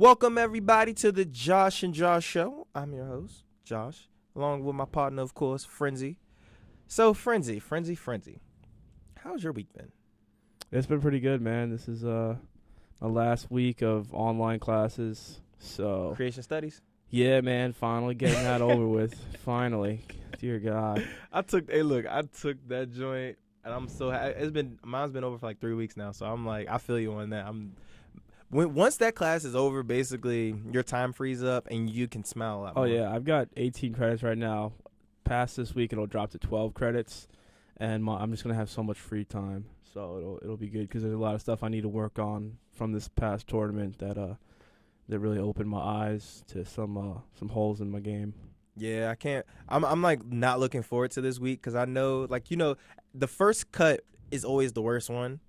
Welcome, everybody, to the Josh and Josh Show. I'm your host, Josh, along with my partner, of course, Frenzy. So, Frenzy, how's your week been? It's been pretty good, man. This is my last week of online classes. So Creation studies? yeah, man, finally getting that over with. Finally. Dear God. I took that joint, and I'm so happy. Mine's been over for like 3 weeks now, so I'm like, I feel you on that. Once that class is over, basically your time frees up and you can smile a lot more. Oh yeah, I've got 18 credits right now. Past this week, it'll drop to 12 credits, and I'm just gonna have so much free time. So it'll be good because there's a lot of stuff I need to work on from this past tournament that really opened my eyes to some holes in my game. Yeah, I can't. I'm like not looking forward to this week because I know, the first cut is always the worst one,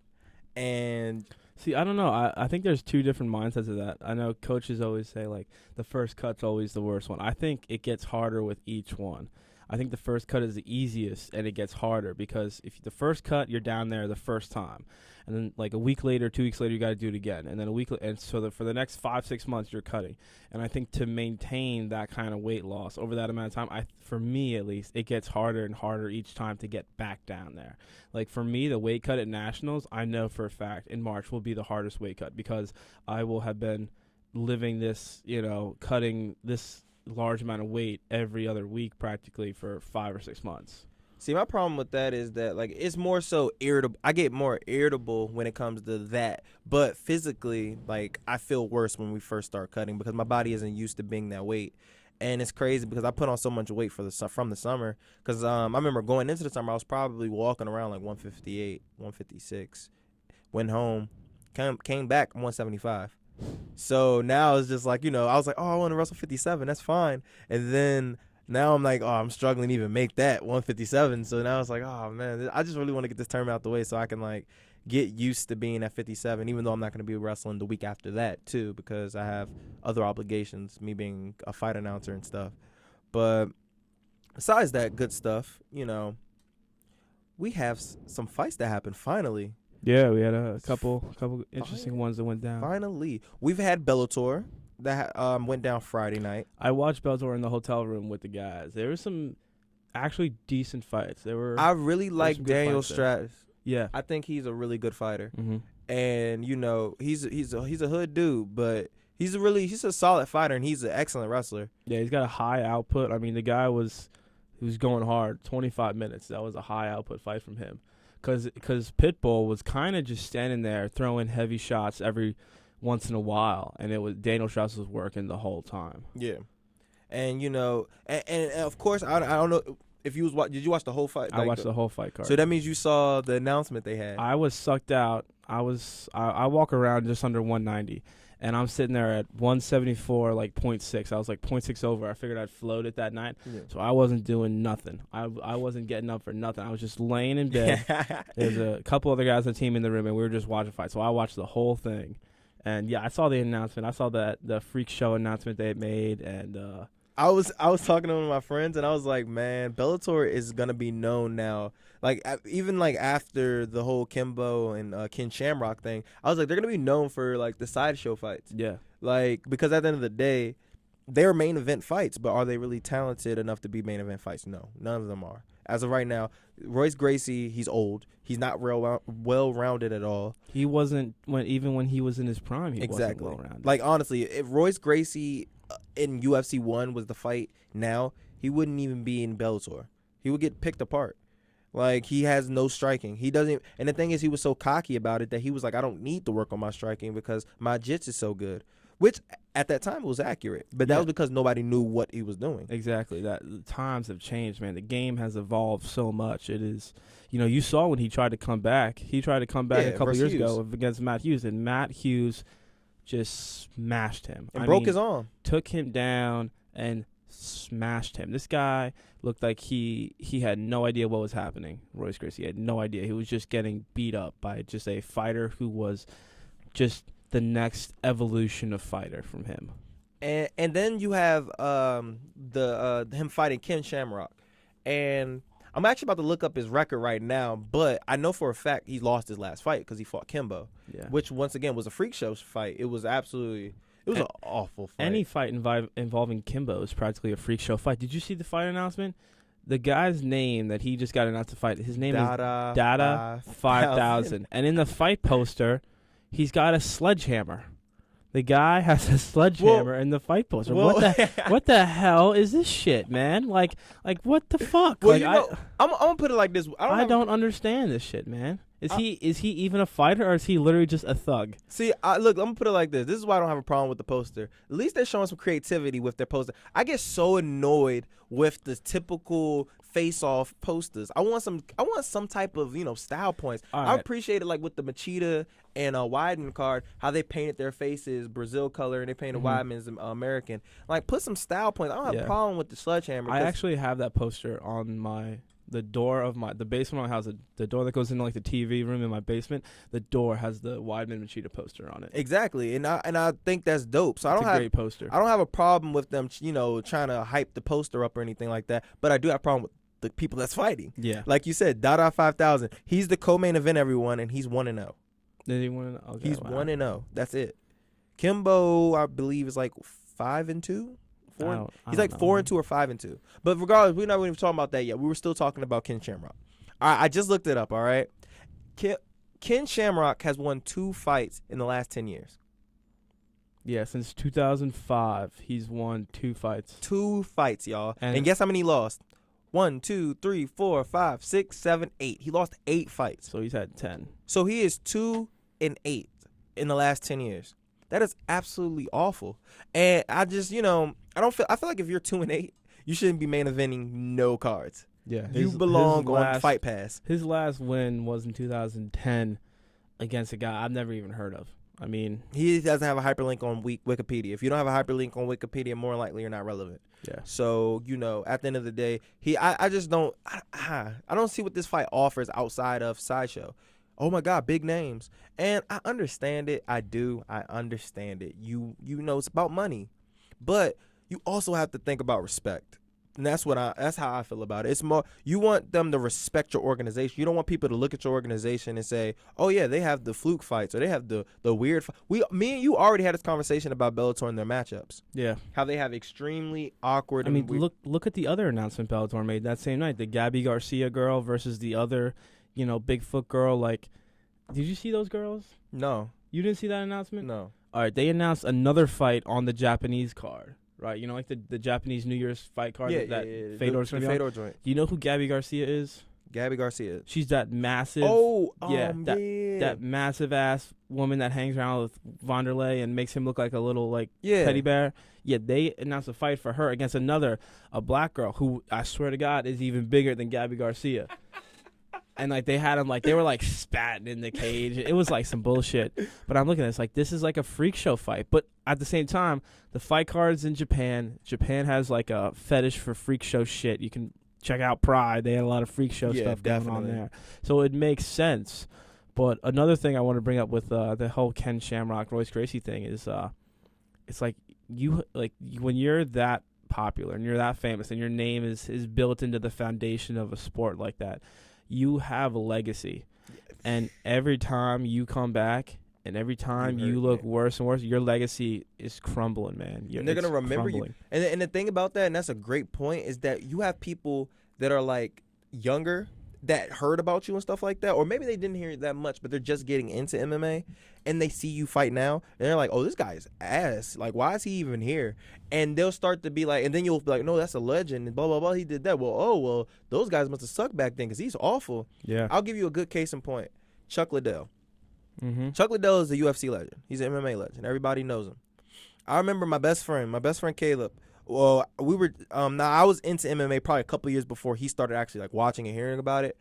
and See, I don't know. I think there's two different mindsets of that. I know coaches always say, like, the first cut's always the worst one. I think it gets harder with each one. I think the first cut is the easiest, and it gets harder because if the first cut, you're down there the first time. And then, like, a week later, 2 weeks later, you got to do it again. And then and so for the next 5-6 months, you're cutting. And I think to maintain that kind of weight loss over that amount of time, for me at least, it gets harder and harder each time to get back down there. Like, for me, the weight cut at Nationals, I know for a fact in March will be the hardest weight cut because I will have been living this, cutting this large amount of weight every other week practically for 5 or 6 months. See, my problem with that is that, like, it's more so irritable. I get more irritable when it comes to that. But physically, like, I feel worse when we first start cutting because my body isn't used to being that weight. And it's crazy because I put on so much weight from the summer. Because I remember going into the summer, I was probably walking around like 158, 156. Went home, came back 175. So now it's just like, I was like, I want to wrestle 57. That's fine. And then now I'm like, I'm struggling to even make that 157. So now it's like, man, I just really want to get this tournament out the way so I can, like, get used to being at 57, even though I'm not going to be wrestling the week after that, too, because I have other obligations, me being a fight announcer and stuff. But besides that good stuff, we have some fights that happened finally. Yeah, we had a couple interesting ones that went down. Finally. We've had Bellator that went down Friday night. I watched Belfort in the hotel room with the guys. There were some actually decent fights. I really like Daniel Stratus. Yeah. I think he's a really good fighter. Mm-hmm. And, he's a hood dude, but he's a solid fighter, and he's an excellent wrestler. Yeah, he's got a high output. I mean, the guy was going hard, 25 minutes. That was a high output fight from him. Because Pitbull was kind of just standing there throwing heavy shots every once in a while, and it was Daniel Strauss was working the whole time. Yeah, and and of course I don't know if you did you watch the whole fight? I watched the whole fight card. So that means you saw the announcement they had. I was sucked out. I walk around just under 190. And I'm sitting there at 174, like 0.6. I was like 0.6 over. I figured I'd float it that night. Yeah. So I wasn't doing nothing. I wasn't getting up for nothing. I was just laying in bed. There's a couple other guys on the team in the room, and we were just watching fight. So I watched the whole thing. And, yeah, I saw the announcement. I saw the Freak Show announcement they made. And I was talking to one of my friends, and I was like, man, Bellator is going to be known now. Like, even, like, after the whole Kimbo and Ken Shamrock thing, I was like, they're going to be known for, like, the sideshow fights. Yeah. Like, because at the end of the day, they're main event fights, but are they really talented enough to be main event fights? No, none of them are. As of right now, Royce Gracie, he's old. He's not well-rounded at all. He wasn't, even when he was in his prime, he wasn't well-rounded. Like, honestly, if Royce Gracie in UFC 1 was the fight now, he wouldn't even be in Bellator. He would get picked apart. Like, he has no striking. He doesn't. And the thing is, he was so cocky about it that he was like, I don't need to work on my striking because my jits is so good. Which, at that time, was accurate. But that was because nobody knew what he was doing. Exactly. The times have changed, man. The game has evolved so much. It is, you saw when he tried to come back. He tried to come back a couple years ago against Matt Hughes. And Matt Hughes just smashed him. And broke his arm. Took him down and smashed him. This guy looked like he had no idea what was happening. Royce Gracie had no idea. He was just getting beat up by just a fighter who was just the next evolution of fighter from him. And then you have him fighting Ken Shamrock. And I'm actually about to look up his record right now, but I know for a fact he lost his last fight because he fought Kimbo, which once again was a freak show fight. It was absolutely It was an awful fight. Any fight involving Kimbo is practically a freak show fight. Did you see the fight announcement? The guy's name that he just got announced to fight, his name is Dada 5000. And in the fight poster, he's got a sledgehammer. The guy has a sledgehammer in the fight poster. What the hell is this shit, man? Like what the fuck? Well, like, I'm gonna put it like this. I don't understand this shit, man. Is he even a fighter, or is he literally just a thug? See, look, I'm gonna put it like this. This is why I don't have a problem with the poster. At least they're showing some creativity with their poster. I get so annoyed with the typical face-off posters. I want some type of style points. I appreciate it, like with the Machida and Wyden card, how they painted their faces Brazil color and they painted Weidman's American. Like, put some style points. I don't have a problem with the sledgehammer. I actually have that poster on the door of the basement of my house, the door that goes into like the TV room in my basement. The door has the Weidman Machida poster on it. Exactly, and I think that's dope. So it's a great poster. I don't have a problem with them, trying to hype the poster up or anything like that. But I do have a problem with the people that's fighting. Yeah, like you said, Dada 5000. He's the co-main event, everyone, and he's 1-0. Did he win? Okay, he's 1-0. That's it. Kimbo, I believe, is like 5-2. He's like 4-2 or 5-2. But regardless, we're not even talking about that yet. We were still talking about Ken Shamrock. All right, I just looked it up. All right, Ken Shamrock has won 2 fights in the last 10 years. Yeah, since 2005, he's won 2 fights. 2 fights, y'all. And guess how many he lost? 1, 2, 3, 4, 5, 6, 7, 8. He lost 8 fights. So he's had 10. So he is 2-8 in the last 10 years. That is absolutely awful. And I just, I feel like if you're 2-8, you shouldn't be main eventing no cards. Yeah. You belong on Fight Pass. His last win was in 2010 against a guy I've never even heard of. I mean, he doesn't have a hyperlink on Wikipedia. If you don't have a hyperlink on Wikipedia, more likely you're not relevant. Yeah. So, at the end of the day, I just don't I don't see what this fight offers outside of Sideshow. Oh my God, big names. And I understand it. I do. I understand it. It's about money. But you also have to think about respect. And that's how I feel about it. It's more, you want them to respect your organization. You don't want people to look at your organization and say, "Oh yeah, they have the fluke fights or they have the weird." Me and you already had this conversation about Bellator and their matchups. Yeah, how they have extremely awkward. I mean, look at the other announcement Bellator made that same night. The Gabby Garcia girl versus the other, Bigfoot girl. Like, did you see those girls? No, you didn't see that announcement. No. All right, they announced another fight on the Japanese card. Right, like the Japanese New Year's fight card that Fedor's going to be on. Fedor joint. Do you know who Gabby Garcia is? Gabby Garcia. She's that massive. That massive ass woman that hangs around with Wanderlei and makes him look like a little teddy bear. Yeah, they announced a fight for her against a black girl who I swear to God is even bigger than Gabby Garcia. And they had him they were spatting in the cage. It was some bullshit. But I'm looking at this this is a freak show fight. But at the same time, the fight cards in Japan has a fetish for freak show shit. You can check out Pride. They had a lot of freak show stuff going on there. So it makes sense. But another thing I want to bring up with the whole Ken Shamrock Royce Gracie thing is it's when you're that popular and you're that famous and your name is built into the foundation of a sport like that. You have a legacy, and every time you come back and every time you look worse and worse, your legacy is crumbling, man. And they're going to remember you. And the thing about that, and that's a great point, is that you have people that are younger that heard about you and stuff like that, or maybe they didn't hear it that much, but they're just getting into MMA, and they see you fight now, and they're like, "Oh, this guy's ass. Why is he even here?" And they'll start to be and then you'll be like, "No, that's a legend," and blah, blah, blah, he did that. Well, those guys must have sucked back then because he's awful. Yeah. I'll give you a good case in point. Chuck Liddell. Mm-hmm. Chuck Liddell is a UFC legend. He's an MMA legend. Everybody knows him. I remember my best friend Caleb. Well, we were now I was into MMA probably a couple years before he started actually watching and hearing about it.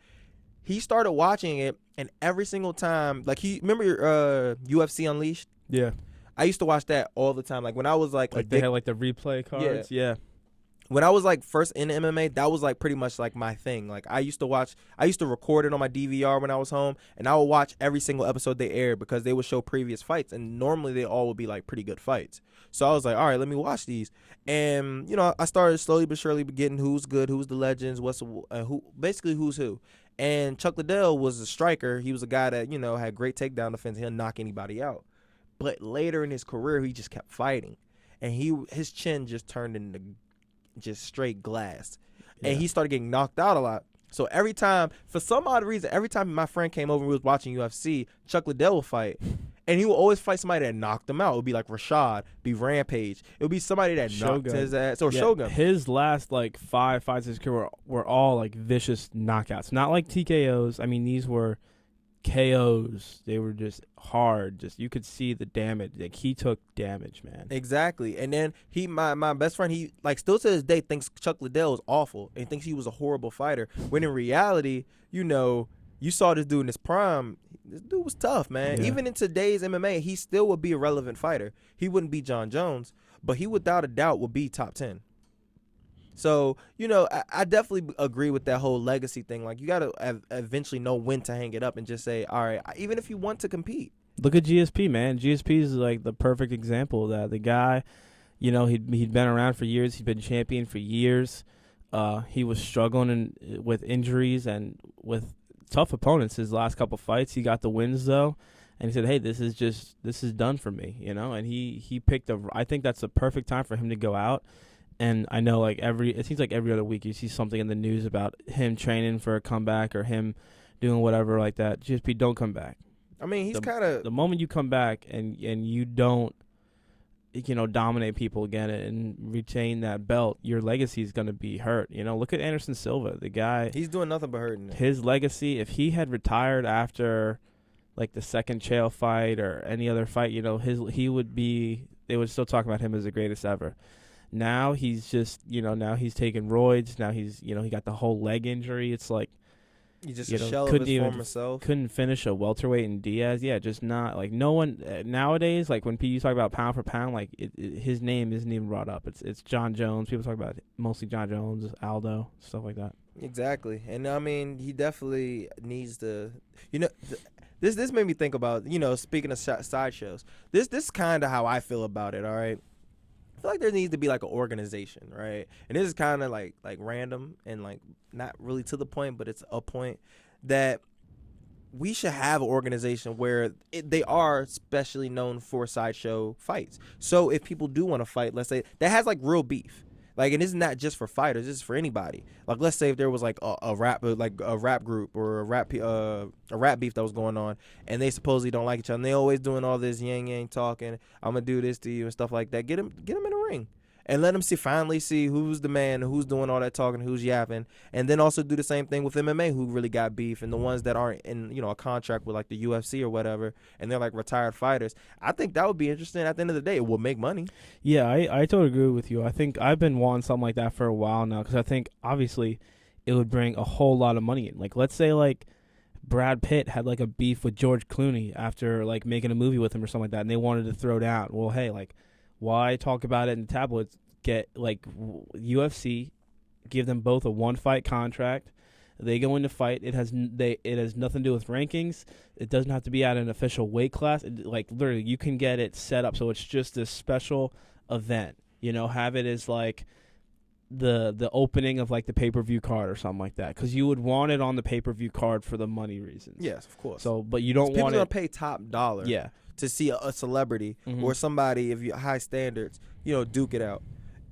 He started watching it, and every single time, remember your UFC Unleashed? Yeah. I used to watch that all the time. When I was they had the replay cards. Yeah. When I was first in MMA, that was pretty much my thing. I used to record it on my DVR when I was home, and I would watch every single episode they aired because they would show previous fights, and normally they all would be pretty good fights. So I was all right, let me watch these. And I started slowly but surely getting who's good, who's the legends, who's who. And Chuck Liddell was a striker. He was a guy that had great takedown defense. He'll knock anybody out. But later in his career, he just kept fighting, and his chin just turned into just straight glass, and he started getting knocked out a lot. So every time, for some odd reason, every time my friend came over and we was watching UFC, Chuck Liddell would fight. And he would always fight somebody that knocked him out. It would be like Rashad, be Rampage. It would be somebody that knocked his ass. Or Shogun. His last, 5 fights in his career were all, vicious knockouts. Not like TKOs. I mean, these were KOs. They were just hard. Just you could see the damage. Like, he took damage, man. Exactly. And then my best friend, he still to this day thinks Chuck Liddell is awful and thinks he was a horrible fighter. When in reality, you saw this dude in his prime. This dude was tough, man. Yeah. Even in today's MMA, he still would be a relevant fighter. He wouldn't be John Jones, but he without a doubt would be top 10. So, I definitely agree with that whole legacy thing. Like, you got to eventually know when to hang it up and just say, all right, even if you want to compete. Look at GSP, man. GSP is the perfect example of that. The guy, he'd been around for years. He'd been champion for years. He was struggling with injuries and with tough opponents his last couple fights. He got the wins though, and he said, hey, this is done for me, and he picked I think that's the perfect time for him to go out. And I know it seems like every other week you see something in the news about him training for a comeback or him doing whatever like that. GSP, don't come back. I mean, he's kind of the moment you come back and you don't dominate people again and retain that belt, your legacy is going to be hurt. Look at Anderson Silva, the guy. He's doing nothing but hurting. His legacy, if he had retired after the second Chael fight or any other fight, they would still talk about him as the greatest ever. Now he's just, now he's taking roids. Now he's, he got the whole leg injury. It's like, he's just a shell of his former self. Couldn't finish a welterweight in Diaz. Yeah, just not no one nowadays. When you talk about pound for pound, his name isn't even brought up. It's John Jones. People talk about mostly John Jones, Aldo, stuff like that. Exactly, and I mean he definitely needs to. This made me think about speaking of sideshows. This is kind of how I feel about it. All right. I feel like there needs to be an organization, right? And this is kind of like random and not really to the point, but it's a point that we should have an organization where they are specially known for sideshow fights. So if people do want to fight, let's say that has real beef, and this is not just for fighters, this is for anybody. Let's say if there was a rap group or a rap beef that was going on, and they supposedly don't like each other, and they always doing all this yang talking, I'm gonna do this to you and stuff like that. Get them in the ring and let them finally see who's the man, who's doing all that talking, who's yapping, and then also do the same thing with MMA, who really got beef, and the ones that aren't in a contract with the UFC or whatever, and they're retired fighters. I think that would be interesting. At the end of the day, it will make money. Yeah, I totally agree with you. I think I've been wanting something like that for a while now, because I think obviously it would bring a whole lot of money in. Let's say Brad Pitt had a beef with George Clooney after making a movie with him or something like that, and they wanted to throw down. Well, hey, why talk about it in the tabloids? Get UFC, give them both a 1-fight contract. They go into fight. It has nothing to do with rankings. It doesn't have to be at an official weight class. Literally, you can get it set up so it's just this special event. Have it as the opening of the pay-per-view card or something like that, because you would want it on the pay-per-view card for the money reasons. Yes, of course. So, but you don't want people gonna pay top dollar. Yeah. To see a celebrity or somebody, if you high standards, duke it out.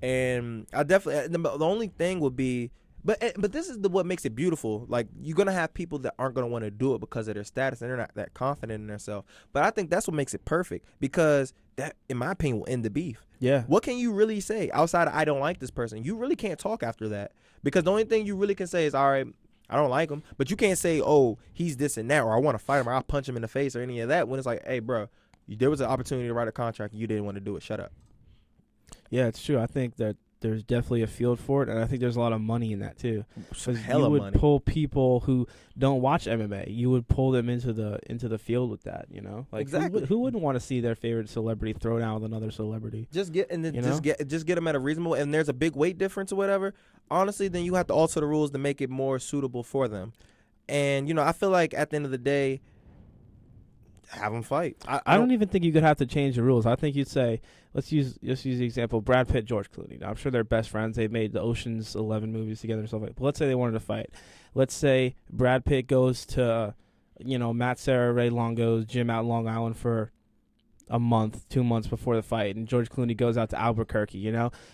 And I definitely, the only thing would be, but this is what makes it beautiful. You're gonna have people that aren't gonna want to do it because of their status and they're not that confident in themselves. But I think that's what makes it perfect, because that, in my opinion, will end the beef. Yeah. What can you really say outside of I don't like this person? You really can't talk after that, because the only thing you really can say is, all right, I don't like him, but you can't say, oh, he's this and that, or I want to fight him, or I'll punch him in the face, or any of that, when it's hey, bro, there was an opportunity to write a contract, and you didn't want to do it. Shut up. Yeah, it's true. I think that there's definitely a field for it, and I think there's a lot of money in that too. Hella you would money. Pull people who don't watch MMA. You would pull them into the field with that. Exactly. Who wouldn't want to see their favorite celebrity throw down with another celebrity? Just get them at a reasonable. And there's a big weight difference or whatever. Honestly, then you have to alter the rules to make it more suitable for them. And I feel like at the end of the day, have them fight. I don't even think you could have to change the rules. I think you'd say, let's use the example, Brad Pitt, George Clooney. Now, I'm sure they're best friends. They've made the Ocean's 11 movies together and stuff like that. But let's say they wanted to fight. Let's say Brad Pitt goes to, Matt Serra, Ray Longo's gym out in Long Island for a month, 2 months before the fight, and George Clooney goes out to Albuquerque,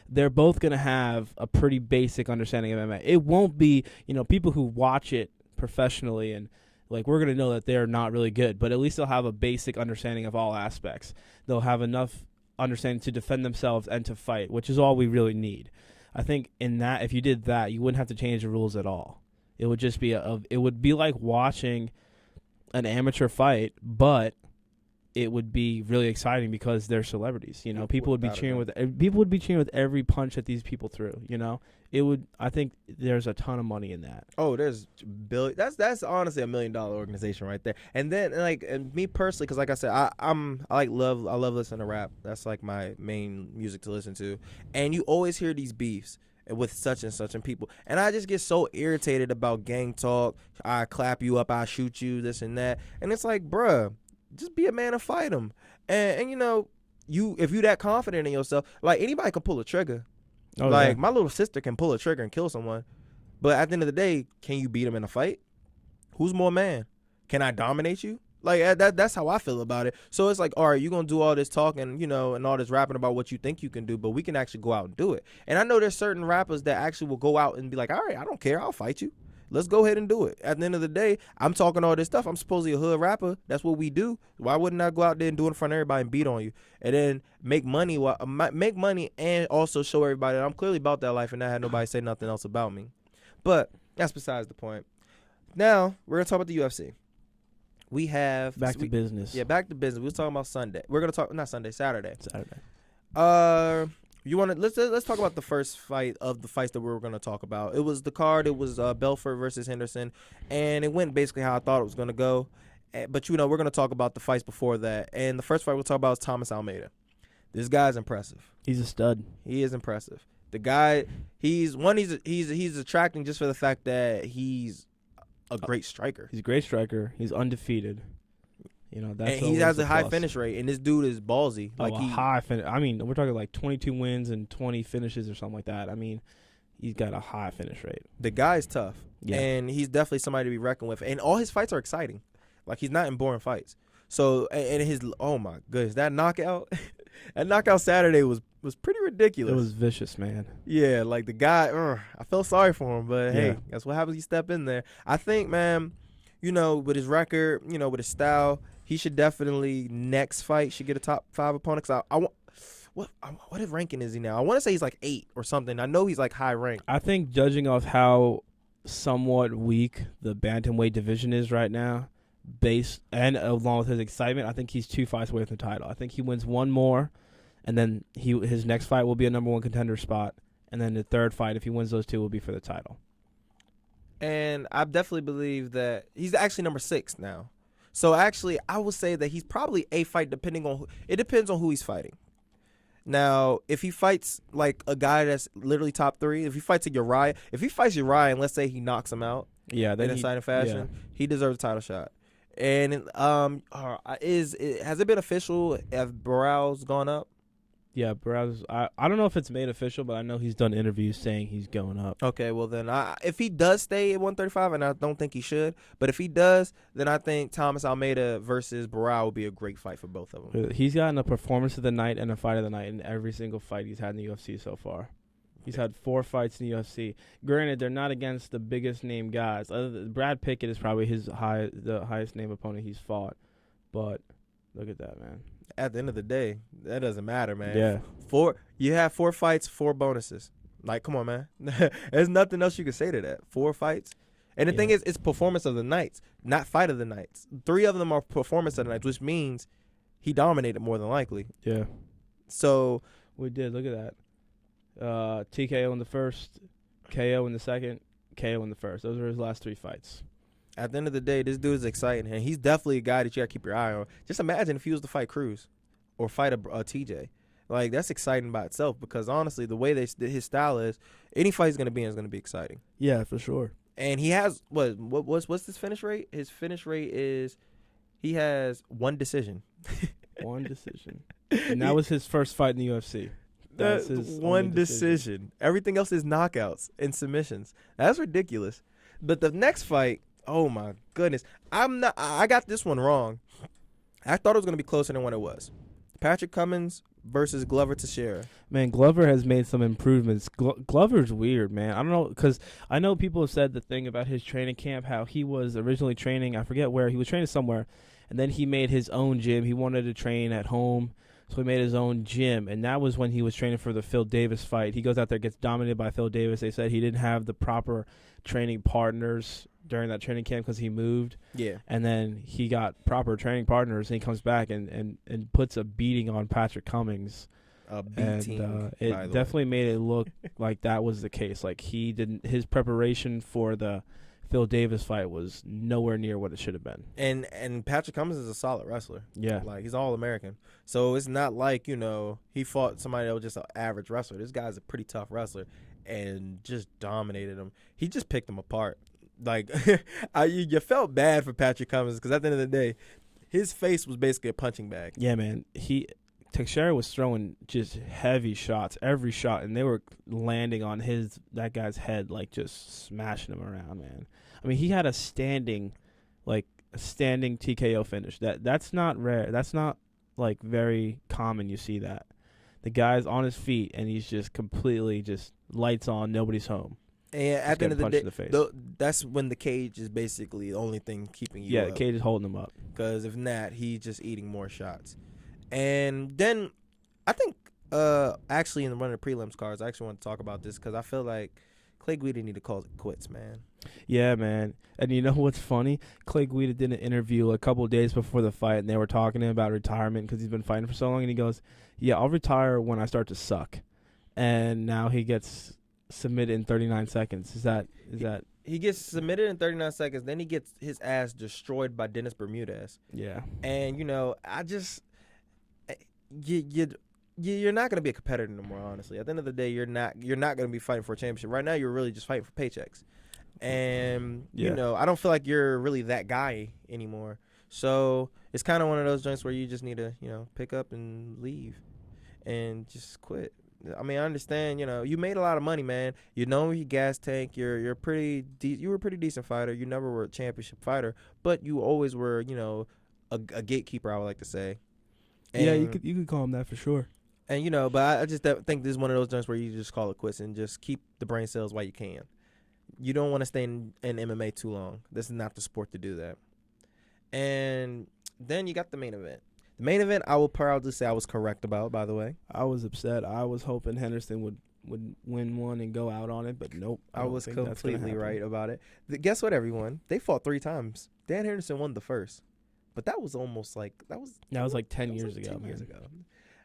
they're both going to have a pretty basic understanding of MMA. It won't be, people who watch it professionally and like we're going to know that they're not really good, but at least they'll have a basic understanding of all aspects. They'll have enough understanding to defend themselves and to fight, which is all we really need. I think in that, if you did that, you wouldn't have to change the rules at all. It would just be it would be like watching an amateur fight, but it would be really exciting because they're celebrities. People would be cheering with every punch that these people threw. It would. I think there's a ton of money in that. Oh, there's billion. That's honestly $1 million organization right there. And then and me personally, because like I said, I love listening to rap. That's like my main music to listen to. And you always hear these beefs with such and such and people, and I just get so irritated about gang talk. I clap you up, I shoot you, this and that, and it's like, bruh, just be a man and fight him. And if you that confident in yourself, like anybody can pull a trigger. My little sister can pull a trigger and kill someone, but at the end of the day, can you beat him in a fight? Who's more man? Can I dominate you? Like that's how I feel about it. So it's like, all right, you're gonna do all this talking, and all this rapping about what you think you can do, but we can actually go out and do it. And I know there's certain rappers that actually will go out and be like, all right, I don't care, I'll fight you. Let's go ahead and do it. At the end of the day, I'm talking all this stuff. I'm supposedly a hood rapper. That's what we do. Why wouldn't I go out there and do it in front of everybody and beat on you, and then make money and also show everybody that I'm clearly about that life and not have nobody say nothing else about me. But that's besides the point. Now we're gonna talk about the UFC. We have back to business. Yeah, back to business. We were talking about Sunday. We're gonna talk Saturday. You want to let's talk about the first fight of the fights that we were gonna talk about. It was the card. It was Belfort versus Henderson, and it went basically how I thought it was gonna go. But we're gonna talk about the fights before that. And the first fight we'll talk about is Thomas Almeida. This guy's impressive. He's a stud. He is impressive. The guy, he's attracting just for the fact that he's a great striker. He's a great striker. He's undefeated. That's and he has a high finish rate, and this dude is ballsy. High finish. I mean, we're talking like 22 wins and 20 finishes or something like that. I mean, he's got a high finish rate. The guy's tough, yeah. And he's definitely somebody to be reckoned with. And all his fights are exciting. Like, he's not in boring fights. So, oh my goodness, that knockout, Saturday was pretty ridiculous. It was vicious, man. Yeah, like the guy, I felt sorry for him, but hey, that's what happens. You step in there. I think, man, with his record, with his style, he should definitely next fight should get a top 5 opponent. Cause what ranking is he now? I want to say he's like 8 or something. I know he's like high ranked. I think judging off how somewhat weak the bantamweight division is right now, and along with his excitement, I think he's 2 fights away from the title. I think he wins one more, and then his next fight will be a number 1 contender spot, and then the third fight, if he wins those 2, will be for the title. And I definitely believe that he's actually number 6 now. So actually, I would say that he's probably a fight it depends on who he's fighting. Now, if he fights like a guy that's literally top 3, if he fights Uriah and let's say he knocks him out, in a exciting fashion, he deserves a title shot. And has it been official if Barrow's gone up? Yeah, Barrow's. I don't know if it's made official, but I know he's done interviews saying he's going up. Okay, well then, if he does stay at 135, and I don't think he should, but if he does, then I think Thomas Almeida versus Barrow will be a great fight for both of them. He's gotten a performance of the night and a fight of the night in every single fight he's had in the UFC so far. He's had 4 fights in the UFC. Granted, they're not against the biggest name guys. Brad Pickett is probably the highest name opponent he's fought, but look at that, man. At the end of the day, that doesn't matter, man. Yeah. You have 4 fights, 4 bonuses. Like, come on, man. There's nothing else you can say to that. 4 fights. And the thing is, it's performance of the nights, not fight of the nights. 3 of them are performance of the nights, which means he dominated more than likely. Yeah. So we did. Look at that. TKO in the first, KO in the second, KO in the first. Those are his last 3 fights. At the end of the day, this dude is exciting, and he's definitely a guy that you got to keep your eye on. Just imagine if he was to fight Cruz or fight a TJ. Like, that's exciting by itself because, honestly, the way his style is, any fight he's going to be in is going to be exciting. Yeah, for sure. And he has, what's his finish rate? His finish rate is he has 1 decision. 1 decision. And that was his first fight in the UFC. That's his 1 decision. Everything else is knockouts and submissions. That's ridiculous. But the next fight, oh my goodness. I got this one wrong. I thought it was going to be closer than what it was. Patrick Cummins versus Glover Teixeira. Man, Glover has made some improvements. Glover's weird, man. I don't know, because I know people have said the thing about his training camp, how he was originally training, I forget where, he was training somewhere, and then he made his own gym. He wanted to train at home, so he made his own gym, and that was when he was training for the Phil Davis fight. He goes out there, gets dominated by Phil Davis. They said he didn't have the proper training partners during that training camp because he moved. Yeah. And then he got proper training partners, and he comes back and puts a beating on Patrick Cummins. A beating. It definitely made it look like that was the case. Like his preparation for the Phil Davis fight was nowhere near what it should have been. And Patrick Cummins is a solid wrestler. Yeah. Like, he's All-American. So it's not like, he fought somebody that was just an average wrestler. This guy's a pretty tough wrestler and just dominated him. He just picked him apart. Like, you felt bad for Patrick Cummins because at the end of the day, his face was basically a punching bag. Yeah, man. Teixeira was throwing just heavy shots, every shot, and they were landing on that guy's head, like just smashing him around, man. I mean, he had a standing TKO finish. That's not rare. That's not like very common. You see that. The guy's on his feet and he's just completely just lights on, nobody's home. And at the end of the day, that's when the cage is basically the only thing keeping you up. Yeah, the cage is holding him up. Because if not, he's just eating more shots. And then I think actually in the run of prelims cards, I actually want to talk about this because I feel like Clay Guida need to call it quits, man. Yeah, man. And you know what's funny? Clay Guida did an interview a couple of days before the fight, and they were talking to him about retirement because he's been fighting for so long. And he goes, yeah, I'll retire when I start to suck. And now he gets submitted in 39 seconds. Is that He gets submitted in 39 seconds. Then he gets his ass destroyed by Dennis Bermudez. Yeah. And, I just you're not going to be a competitor no more, honestly. At the end of the day, you're not going to be fighting for a championship. Right now, you're really just fighting for paychecks. And, I don't feel like you're really that guy anymore. So it's kind of one of those joints where you just need to, pick up and leave and just quit. I mean, I understand, you made a lot of money, man. You know your gas tank. You were a pretty decent fighter. You never were a championship fighter, but you always were, a gatekeeper, I would like to say. And, yeah, you could call him that for sure. And, but I just think this is one of those joints where you just call it quits and just keep the brain cells while you can. You don't want to stay in MMA too long. This is not the sport to do that. And then you got the main event. The main event, I will proudly say I was correct about, by the way. I was upset. I was hoping Henderson would win one and go out on it, but nope. I was completely right about it. Guess what, everyone? They fought 3 times. Dan Henderson won the first. But that was almost like that was like 10 years ago. 10 years ago.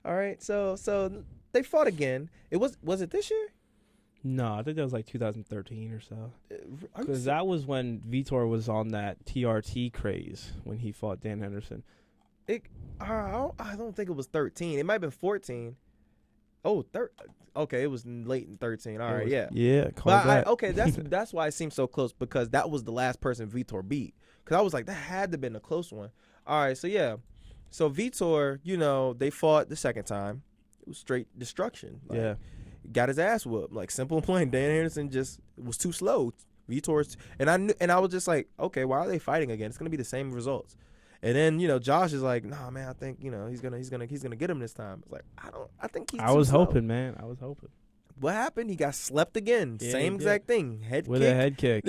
All right, so they fought again. Was it this year? No, I think that was like 2013 or so. Because that was when Vitor was on that TRT craze when he fought Dan Henderson. I don't think it was 13. It might have been 14. Oh, okay, it was late in 13. All right, yeah. Yeah, that's why it seems so close because that was the last person Vitor beat. Because I was like, that had to have been a close one. All right, so yeah. So Vitor, they fought the second time. It was straight destruction. Yeah. Got his ass whooped. Like, simple and plain. Dan Henderson just was too slow. Vitor's, and I was just like, okay, why are they fighting again? It's gonna be the same results. And then Josh is like, nah, man, I think he's gonna get him this time. It's like I think he's. I was hoping, man. I was hoping. What happened? He got slept again. Yeah, same exact thing. Head kick.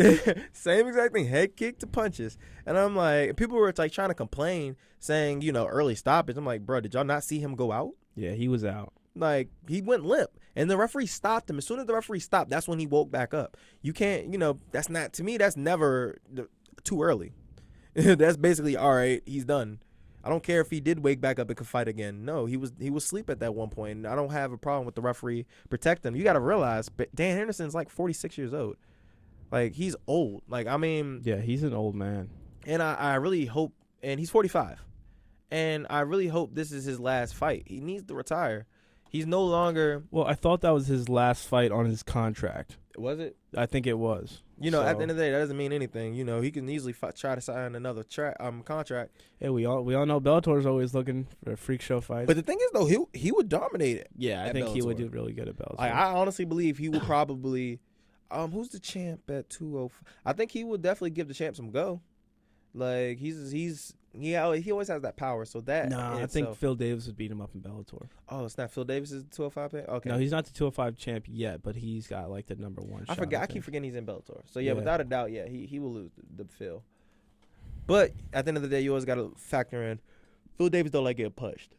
Same exact thing. Head kick to punches. And I'm like, people were like trying to complain, saying early stoppage. I'm like, bro, did y'all not see him go out? Yeah, he was out. Like, he went limp. And the referee stopped him. As soon as the referee stopped, that's when he woke back up. You can't, that's not, to me, that's never too early. That's basically, all right, he's done. I don't care if he did wake back up and could fight again. No, he was asleep at that one point. And I don't have a problem with the referee protecting him. You got to realize, Dan Henderson's like 46 years old. Like, he's old. Like, I mean. Yeah, he's an old man. And I really hope, and he's 45. And I really hope this is his last fight. He needs to retire. He's no longer. Well, I thought that was his last fight on his contract. Was it? I think it was. At the end of the day, that doesn't mean anything. He can easily try to sign another contract. Yeah, we all know Bellator's always looking for freak show fights. But the thing is, though, he would dominate it. Yeah, I think Bellator. He would do really good at Bellator. I honestly believe he would probably. Who's the champ at 205? I think he would definitely give the champ some go. Like he's Yeah, he always has that power. So that No, in I think itself- Phil Davis would beat him up in Bellator. Oh, it's not Phil Davis is the 205 pick. Okay. No, he's not the 205 champ yet, but he's got like the number one. I shot, forget. I keep think. forgetting he's in Bellator. So yeah, Yeah. without a doubt, yeah, he will lose the Phil. But at the end of the day, you always got to factor in Phil Davis don't like getting punched.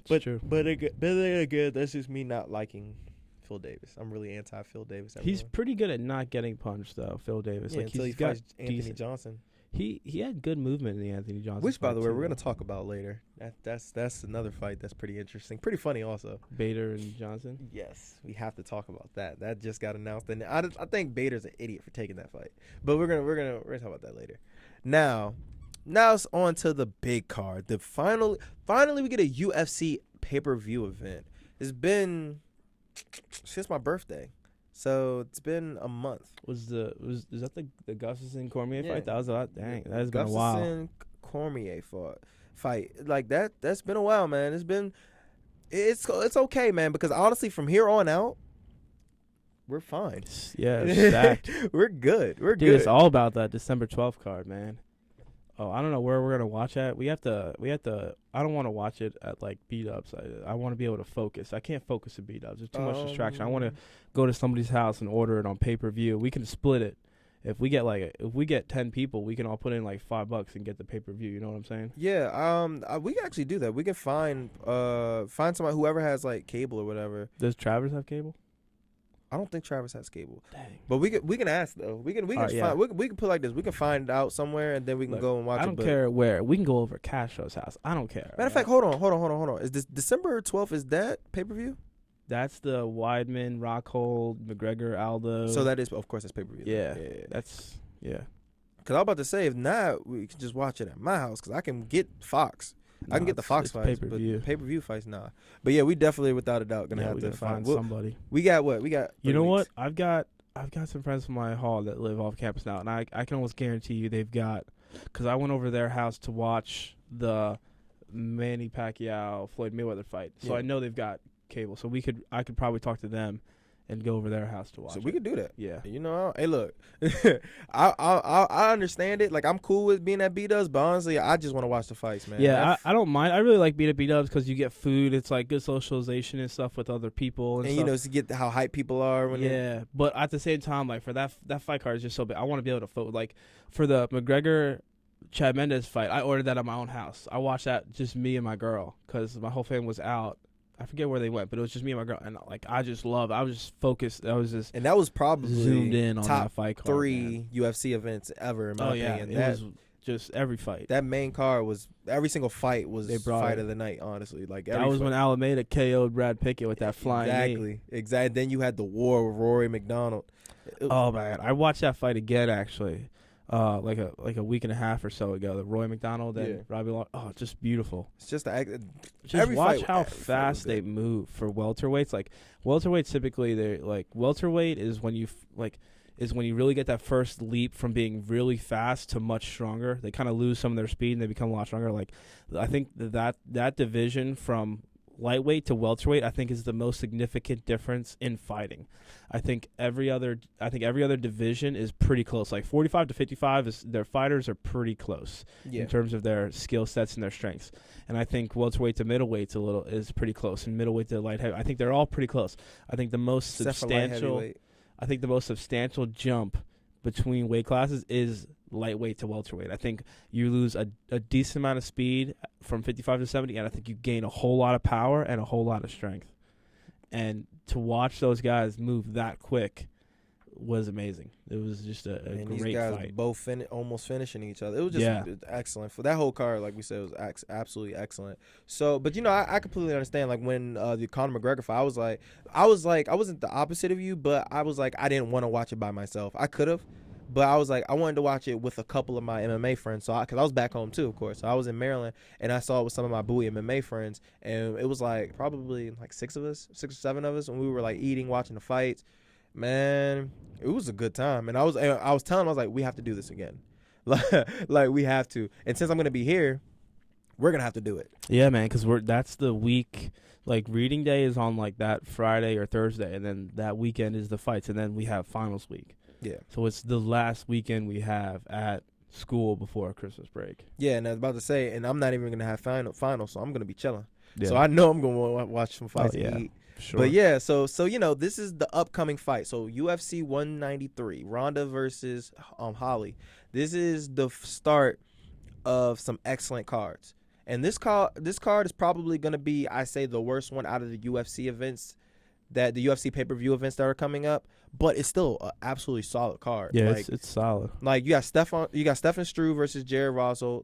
It's true. But again, that's just me not liking Phil Davis. I'm really anti Phil Davis. He's pretty good at not getting punched though, Phil Davis. yeah, Like until he he's got fights Anthony decent. Johnson, He had good movement in the Anthony Johnson. which by fight, the way too, we're gonna though. talk about later. That's another fight that's pretty interesting, pretty funny also. Bader and Johnson. Yes, we have to talk about that. That just got announced, and I think Bader's an idiot for taking that fight. But we're gonna talk about that later. Now it's on to the big card. Finally we get a UFC pay-per-view event. It's been since my birthday, so it's been a month. Is that the Gustafsson Cormier Yeah. fight? That was a lot. Dang, that has been a while. Gustafsson Cormier fight like that. That's been a while, man. It's okay, man. Because honestly, from here on out, we're fine. Yeah, it's stacked. We're good. We're Dude, good. it's all about that December 12th card, man. Oh, I don't know where we're gonna watch at. We have to. I don't want to watch it at like beat ups. I want to be able to focus. I can't focus at beat ups. There's too much distraction. I want to go to somebody's house and order it on pay per view. We can split it. If we get 10 people, we can all put in like $5 and get the pay per view. You know what I'm saying? Yeah. We can actually do that. We can find somebody, whoever has like cable or whatever. Does Travers have cable? I don't think Travis has cable. Dang. But we can ask though. We can Alright, yeah. we can put like this. We can find out somewhere and then we can Look, go and watch it. I don't but- care where. We can go over Castro's house. I don't care. Matter of fact, hold on. Is this December 12th? Is that pay per view? That's the Weidman, Rockhold, McGregor, Aldo. So that is, of course, that's pay per view. Yeah. That's yeah. Because I was about to say, if not, we can just watch it at my house because I can get Fox. I can get the Fox fights, but pay per view fights, nah. But yeah, we definitely, without a doubt, gonna have to find somebody. We got what? We got. You 3 know weeks. what? I've got some friends from my hall that live off campus now, and I can almost guarantee you they've got, because I went over their house to watch the Manny Pacquiao Floyd Mayweather fight, so Yeah. I know they've got cable. So I could probably talk to them and go over their house to watch. So we could do that. Yeah. You know, hey, look, I understand it. Like, I'm cool with being at B-Dubs, but honestly, I just want to watch the fights, man. Yeah, I don't mind. I really like being at B-Dubs because you get food. It's like good socialization and stuff with other people. And you stuff. know, to get how hype people are. When Yeah, but at the same time, like for that fight card is just so big. I want to be able to like for the McGregor Chad Mendes fight. I ordered that at my own house. I watched that just me and my girl because my whole family was out. I forget where they went, but it was just me and my girl, and like I was just focused. I was just and that was probably zoomed in on top that fight card. 3 man. UFC events ever, in my opinion. It was just every fight. That main card was every single fight was They brought fight it. of the night. Honestly, like That was when Alameda KO'd Brad Pickett with that flying knee. Exactly. Then you had the war with Rory McDonald. Oh man, I watched that fight again actually, like a week and a half or so ago. The Roy McDonald and Robbie Lawler. Oh, just beautiful. It's just Just every watch fight- how every fight was fast good. they move for welterweights. Like welterweights, typically they're like welterweight is when you really get that first leap from being really fast to much stronger. They kind of lose some of their speed and they become a lot stronger. Like I think that division from lightweight to welterweight, I think, is the most significant difference in fighting. I think every other division is pretty close. Like 45 to 55 their fighters are pretty close in terms of their skill sets and their strengths. And I think welterweight to middleweight is pretty close, and middleweight to light heavy. I think they're all pretty close. I think the most Except for light substantial heavyweight. I think the most substantial jump between weight classes is lightweight to welterweight. I think you lose a decent amount of speed from 55 to 70, and I think you gain a whole lot of power and a whole lot of strength. And to watch those guys move that quick was amazing. It was just a And great these guys fight. both almost finishing each other. It was just excellent. For that whole card, like we said, it was absolutely excellent. So, but you know, I completely understand. Like when the Conor McGregor fight, I was like, I wasn't the opposite of you, but I was like, I didn't want to watch it by myself. I could have, but I was like, I wanted to watch it with a couple of my MMA friends. So, because I was back home too, of course. So I was in Maryland, and I saw it with some of my Bowie MMA friends, and it was like probably like 6 or 7 of us, and we were like eating, watching the fights. Man, it was a good time, and I was telling him, I was like, we have to do this again, like we have to. And since I'm gonna be here, we're gonna have to do it. Yeah, man, because that's the week. Like reading day is on like that Friday or Thursday, and then that weekend is the fights, and then we have finals week. Yeah. So it's the last weekend we have at school before Christmas break. Yeah, and I was about to say, and I'm not even gonna have final, so I'm gonna be chilling. Yeah. So I know I'm gonna watch some fights yeah. and eat. Sure. But yeah, so this is the upcoming fight. So UFC 193, Ronda versus Holly. This is the start of some excellent cards. And this card is probably going to be, I say, the worst one out of the UFC events, the UFC pay-per-view events that are coming up, but it's still an absolutely solid card. Yeah, like, it's solid. Like you got Stefan Struve versus Jared Rossold,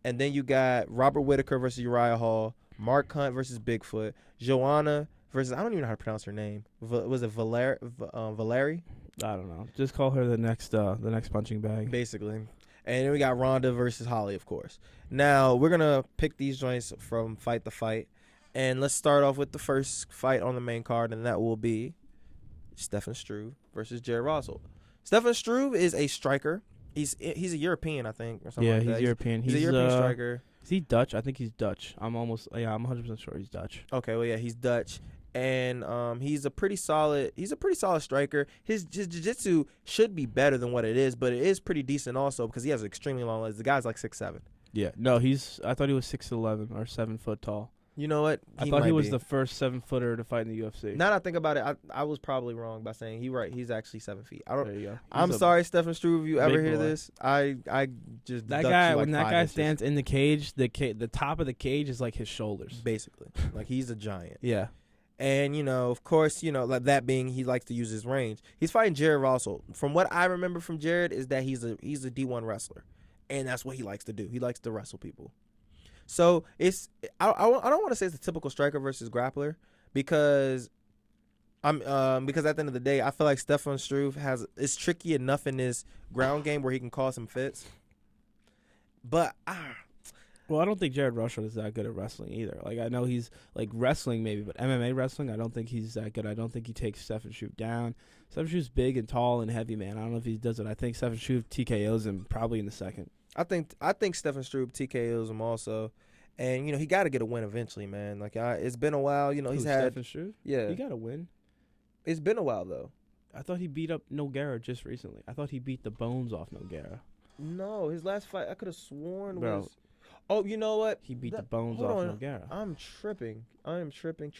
and then you got Robert Whitaker versus Uriah Hall, Mark Hunt versus Bigfoot, Joanna versus, I don't even know how to pronounce her name. Was it Valeri? I don't know. Just call her the next punching bag. Basically. And then we got Ronda versus Holly, of course. Now, we're going to pick these joints from fight to fight. And let's start off with the first fight on the main card, and that will be Stefan Struve versus Jared Rossold. Stefan Struve is a striker. He's a European, I think, or something like that. He's European. He's a European striker. Is he Dutch? I think he's Dutch. I'm 100% sure he's Dutch. Okay, well, yeah, he's Dutch. And he's a pretty solid striker. His jiu-jitsu should be better than what it is, but it is pretty decent also because he has extremely long legs. The guy's like 6'7". Yeah. No, I thought he was 6'11" or 7 foot tall. You know what? I thought he was the first 7-footer to fight in the UFC. Now that I think about it, I was probably wrong by saying he's actually 7 feet. There you go. I'm sorry, Stefan Struve, if you ever hear this. I just that guy when that guy stands in the cage, the top of the cage is like his shoulders. Basically. Like he's a giant. Yeah. And, of course, like that being he likes to use his range. He's fighting Jared Rossold. From what I remember from Jared is that he's a D1 wrestler. And that's what he likes to do. He likes to wrestle people. So I don't want to say it's a typical striker versus grappler because because at the end of the day, I feel like Stefan Struve is tricky enough in his ground game where he can cause some fits. But well, I don't think Jared Rossold is that good at wrestling either. Like, I know he's, like, wrestling maybe, but MMA wrestling, I don't think he's that good. I don't think he takes Stefan Struve down. Stefan Struve's big and tall and heavy, man. I don't know if he does it. I think Stefan Struve TKOs him probably in the second. I think Stefan Struve TKOs him also. And, he got to get a win eventually, man. Like, it's been a while. He's had... Stefan Struve? Yeah. He got to win. It's been a while, though. I thought he beat up Nogueira just recently. I thought he beat the bones off Nogueira. No, his last fight, I could have sworn Bro. was... Oh, you know what? He beat the bones off Nogueira. I'm tripping. I am tripping.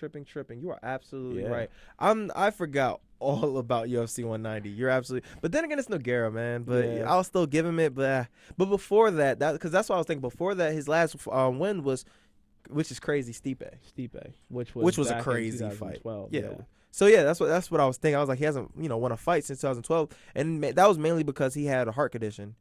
You are absolutely Yeah. right. I forgot all about UFC 190. You're absolutely. But then again, it's Nogueira, man. But Yeah. I'll still give him it. But before that because that's what I was thinking. Before that, his last win was, which is crazy, Stipe, which was a crazy fight. Yeah. So yeah, that's what I was thinking. I was like, he hasn't won a fight since 2012, and that was mainly because he had a heart condition.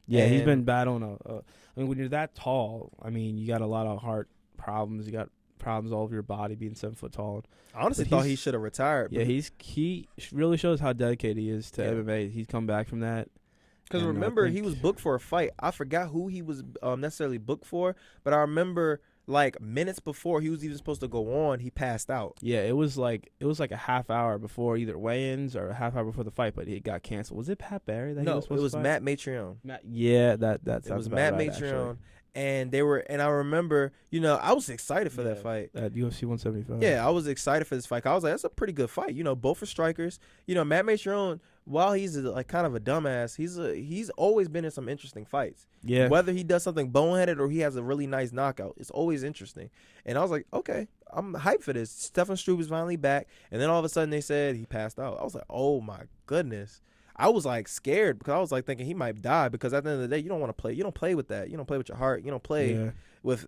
Yeah, he's been battling I mean, when you're that tall, I mean, you got a lot of heart problems. You got problems all over your body being 7 foot tall. I honestly thought he should have retired. Yeah, he really shows how dedicated he is to MMA. He's come back from that. Because remember, he was booked for a fight. I forgot who he was necessarily booked for, but I remember like minutes before he was even supposed to go on, he passed out. Yeah, it was like a half hour before either weigh-ins or a half hour before the fight, but it got canceled. Was it Pat Barry that he was supposed to fight? Matt Matrione. That sounds it was about Matt right, Matrione. actually. And I remember, I was excited for that fight. At UFC 175. Yeah, I was excited for this fight. I was like, that's a pretty good fight. Both are strikers. Matt Matrione, while he's kind of a dumbass, he's always been in some interesting fights. Yeah. Whether he does something boneheaded or he has a really nice knockout, it's always interesting. And I was like, okay, I'm hyped for this. Stefan Struve is finally back. And then all of a sudden they said he passed out. I was like, oh my goodness. I was like scared because I was like thinking he might die because at the end of the day, you don't want to play. You don't play with that. You don't play with your heart. You don't play with,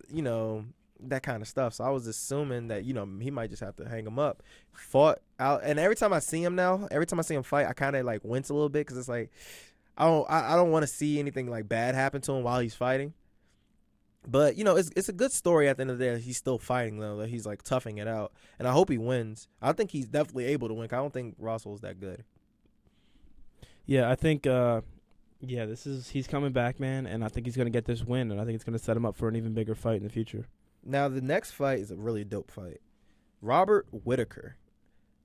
that kind of stuff. So I was assuming that, he might just have to hang him up. Fought out. And every time I see him fight, I kind of like wince a little bit because it's like, I don't want to see anything like bad happen to him while he's fighting. But, it's a good story at the end of the day. He's still fighting, though. That he's like toughing it out. And I hope he wins. I think he's definitely able to win. I don't think Russell's that good. Yeah, I think, he's coming back, man, and I think he's going to get this win, and I think it's going to set him up for an even bigger fight in the future. Now, the next fight is a really dope fight. Robert Whitaker,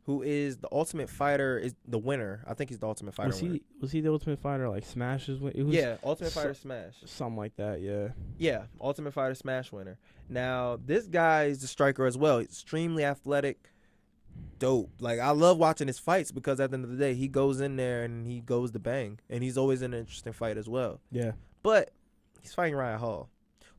who is the Ultimate Fighter, is the winner. I think he's the Ultimate Fighter winner. Was he the Ultimate Fighter, like Smash's winner? Yeah, Ultimate Fighter Smash. Something like that, yeah. Yeah, Ultimate Fighter Smash winner. Now, this guy is a striker as well. He's extremely athletic. Dope. Like, I love watching his fights because at the end of the day, he goes in there and he goes to bang. And he's always in an interesting fight as well. Yeah. But he's fighting Ryan Hall,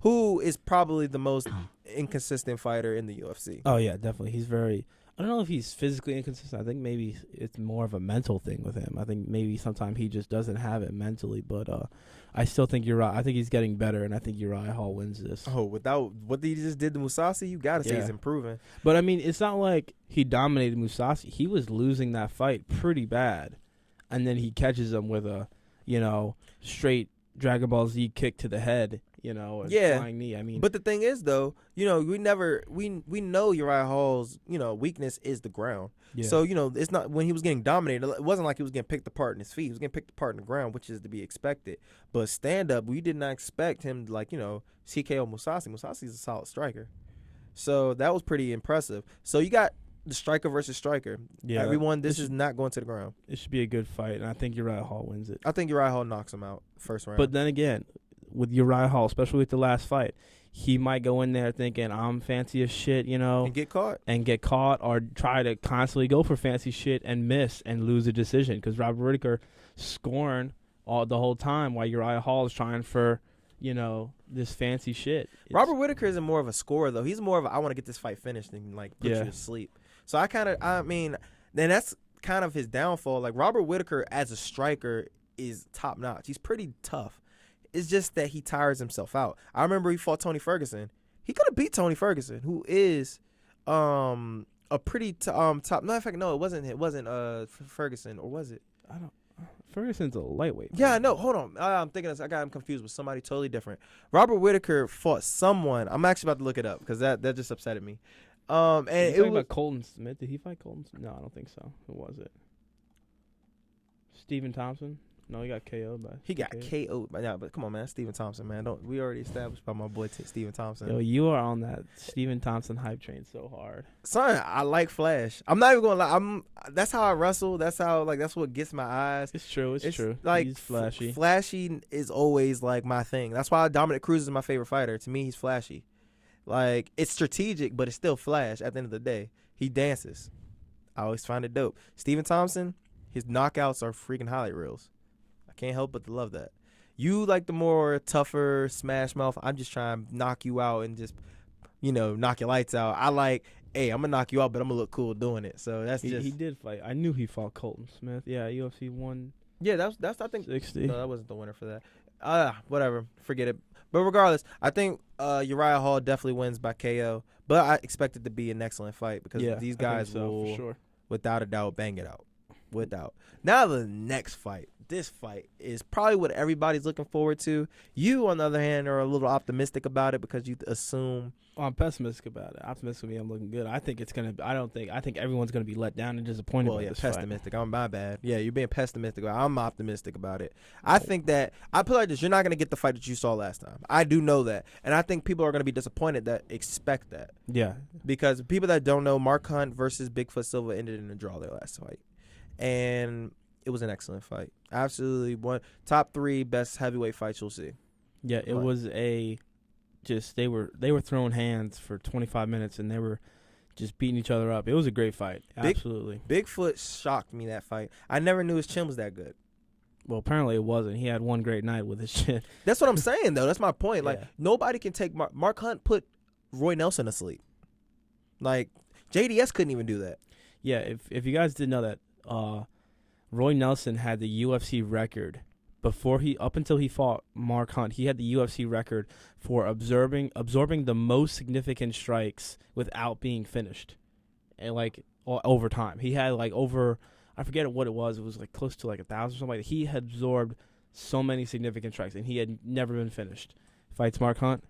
who is probably the most inconsistent fighter in the UFC. Oh yeah, definitely. He's very. I don't know if he's physically inconsistent. I think maybe it's more of a mental thing with him. I think maybe sometimes he just doesn't have it mentally. But I still think I think he's getting better, and I think Uriah Hall wins this. Oh, without what he just did to Mousasi, you gotta say he's improving. But I mean, it's not like he dominated Mousasi. He was losing that fight pretty bad, and then he catches him with a, straight Dragon Ball Z kick to the head. A flying knee. I mean, but the thing is, though, we know Uriah Hall's, weakness is the ground. Yeah. So, it's not when he was getting dominated, it wasn't like he was getting picked apart in his feet. He was getting picked apart in the ground, which is to be expected. But stand up, we did not expect him to, TKO Mousasi. Mousasi's a solid striker. So that was pretty impressive. So you got the striker versus striker. Yeah. Everyone, this is not going to the ground. It should be a good fight, and I think Uriah Hall wins it. I think Uriah Hall knocks him out first round. But then again, with Uriah Hall, especially with the last fight, he might go in there thinking I'm fancy as shit, and get caught, or try to constantly go for fancy shit and miss and lose a decision because Robert Whittaker scoring the whole time while Uriah Hall is trying for this fancy shit. Robert Whittaker isn't more of a scorer though. He's more of I want to get this fight finished and put you to sleep. So then that's kind of his downfall. Like Robert Whittaker as a striker is top notch. He's pretty tough. It's just that he tires himself out. I remember he fought Tony Ferguson. He could have beat Tony Ferguson, who is a pretty top. No, in fact, no, it wasn't Ferguson, or was it? Ferguson's a lightweight. Yeah, I know. Hold on. I'm thinking I got him confused with somebody totally different. Robert Whittaker fought someone. I'm actually about to look it up because that just upsetted me. And it was about Colton Smith. Did he fight Colton? No, I don't think so. Who was it? Stephen Thompson. No, he got KO'd by. He got KO'd by. But come on, man, Stephen Thompson, man. We already established by my boy Stephen Thompson. Yo, you are on that Stephen Thompson hype train so hard. Son, I like Flash. I'm not even gonna lie. That's how I wrestle. That's how that's what gets my eyes. It's true. It's true. Like he's flashy. Flashy is always like my thing. That's why Dominic Cruz is my favorite fighter. To me, he's flashy. Like it's strategic, but it's still flash. At the end of the day, he dances. I always find it dope. Stephen Thompson, his knockouts are freaking highlight reels. Can't help but to love that. You like the more tougher smash mouth. I'm just trying to knock you out and just, knock your lights out. I like, hey, I'm going to knock you out, but I'm going to look cool doing it. So that's He did fight. I knew he fought Colton Smith. Yeah, UFC 1. Yeah, that's I think. 60. No, that wasn't the winner for that. Whatever. Forget it. But regardless, I think Uriah Hall definitely wins by KO. But I expect it to be an excellent fight because these guys will, for sure, without a doubt, bang it out. Now the next fight. This fight is probably what everybody's looking forward to. You, on the other hand, are a little optimistic about it because you assume. I'm pessimistic about it. Optimistic me, I'm looking good. I think I think everyone's gonna be let down and disappointed by this pessimistic. Fight. My bad. Yeah, you're being pessimistic. I'm optimistic about it. I think that I put it like this: you're not gonna get the fight that you saw last time. I do know that, and I think people are gonna be disappointed that expect that. Yeah, because people that don't know, Mark Hunt versus Bigfoot Silva ended in a draw their last fight, and it was an excellent fight. Absolutely one top 3 best heavyweight fights you'll see. Yeah, it was they were throwing hands for 25 minutes and they were just beating each other up. It was a great fight. Absolutely. Bigfoot shocked me that fight. I never knew his chin was that good. Well, apparently it wasn't. He had one great night with his chin. That's what I'm saying though. That's my point. Like nobody can take Mark Hunt put Roy Nelson asleep. Like JDS couldn't even do that. Yeah, if you guys didn't know that, Roy Nelson had the UFC record up until he fought Mark Hunt. He had the UFC record for absorbing the most significant strikes without being finished, and over time. He had over, I forget what it was. It was close to 1,000 or something. He had absorbed so many significant strikes, and he had never been finished. Fights Mark Hunt,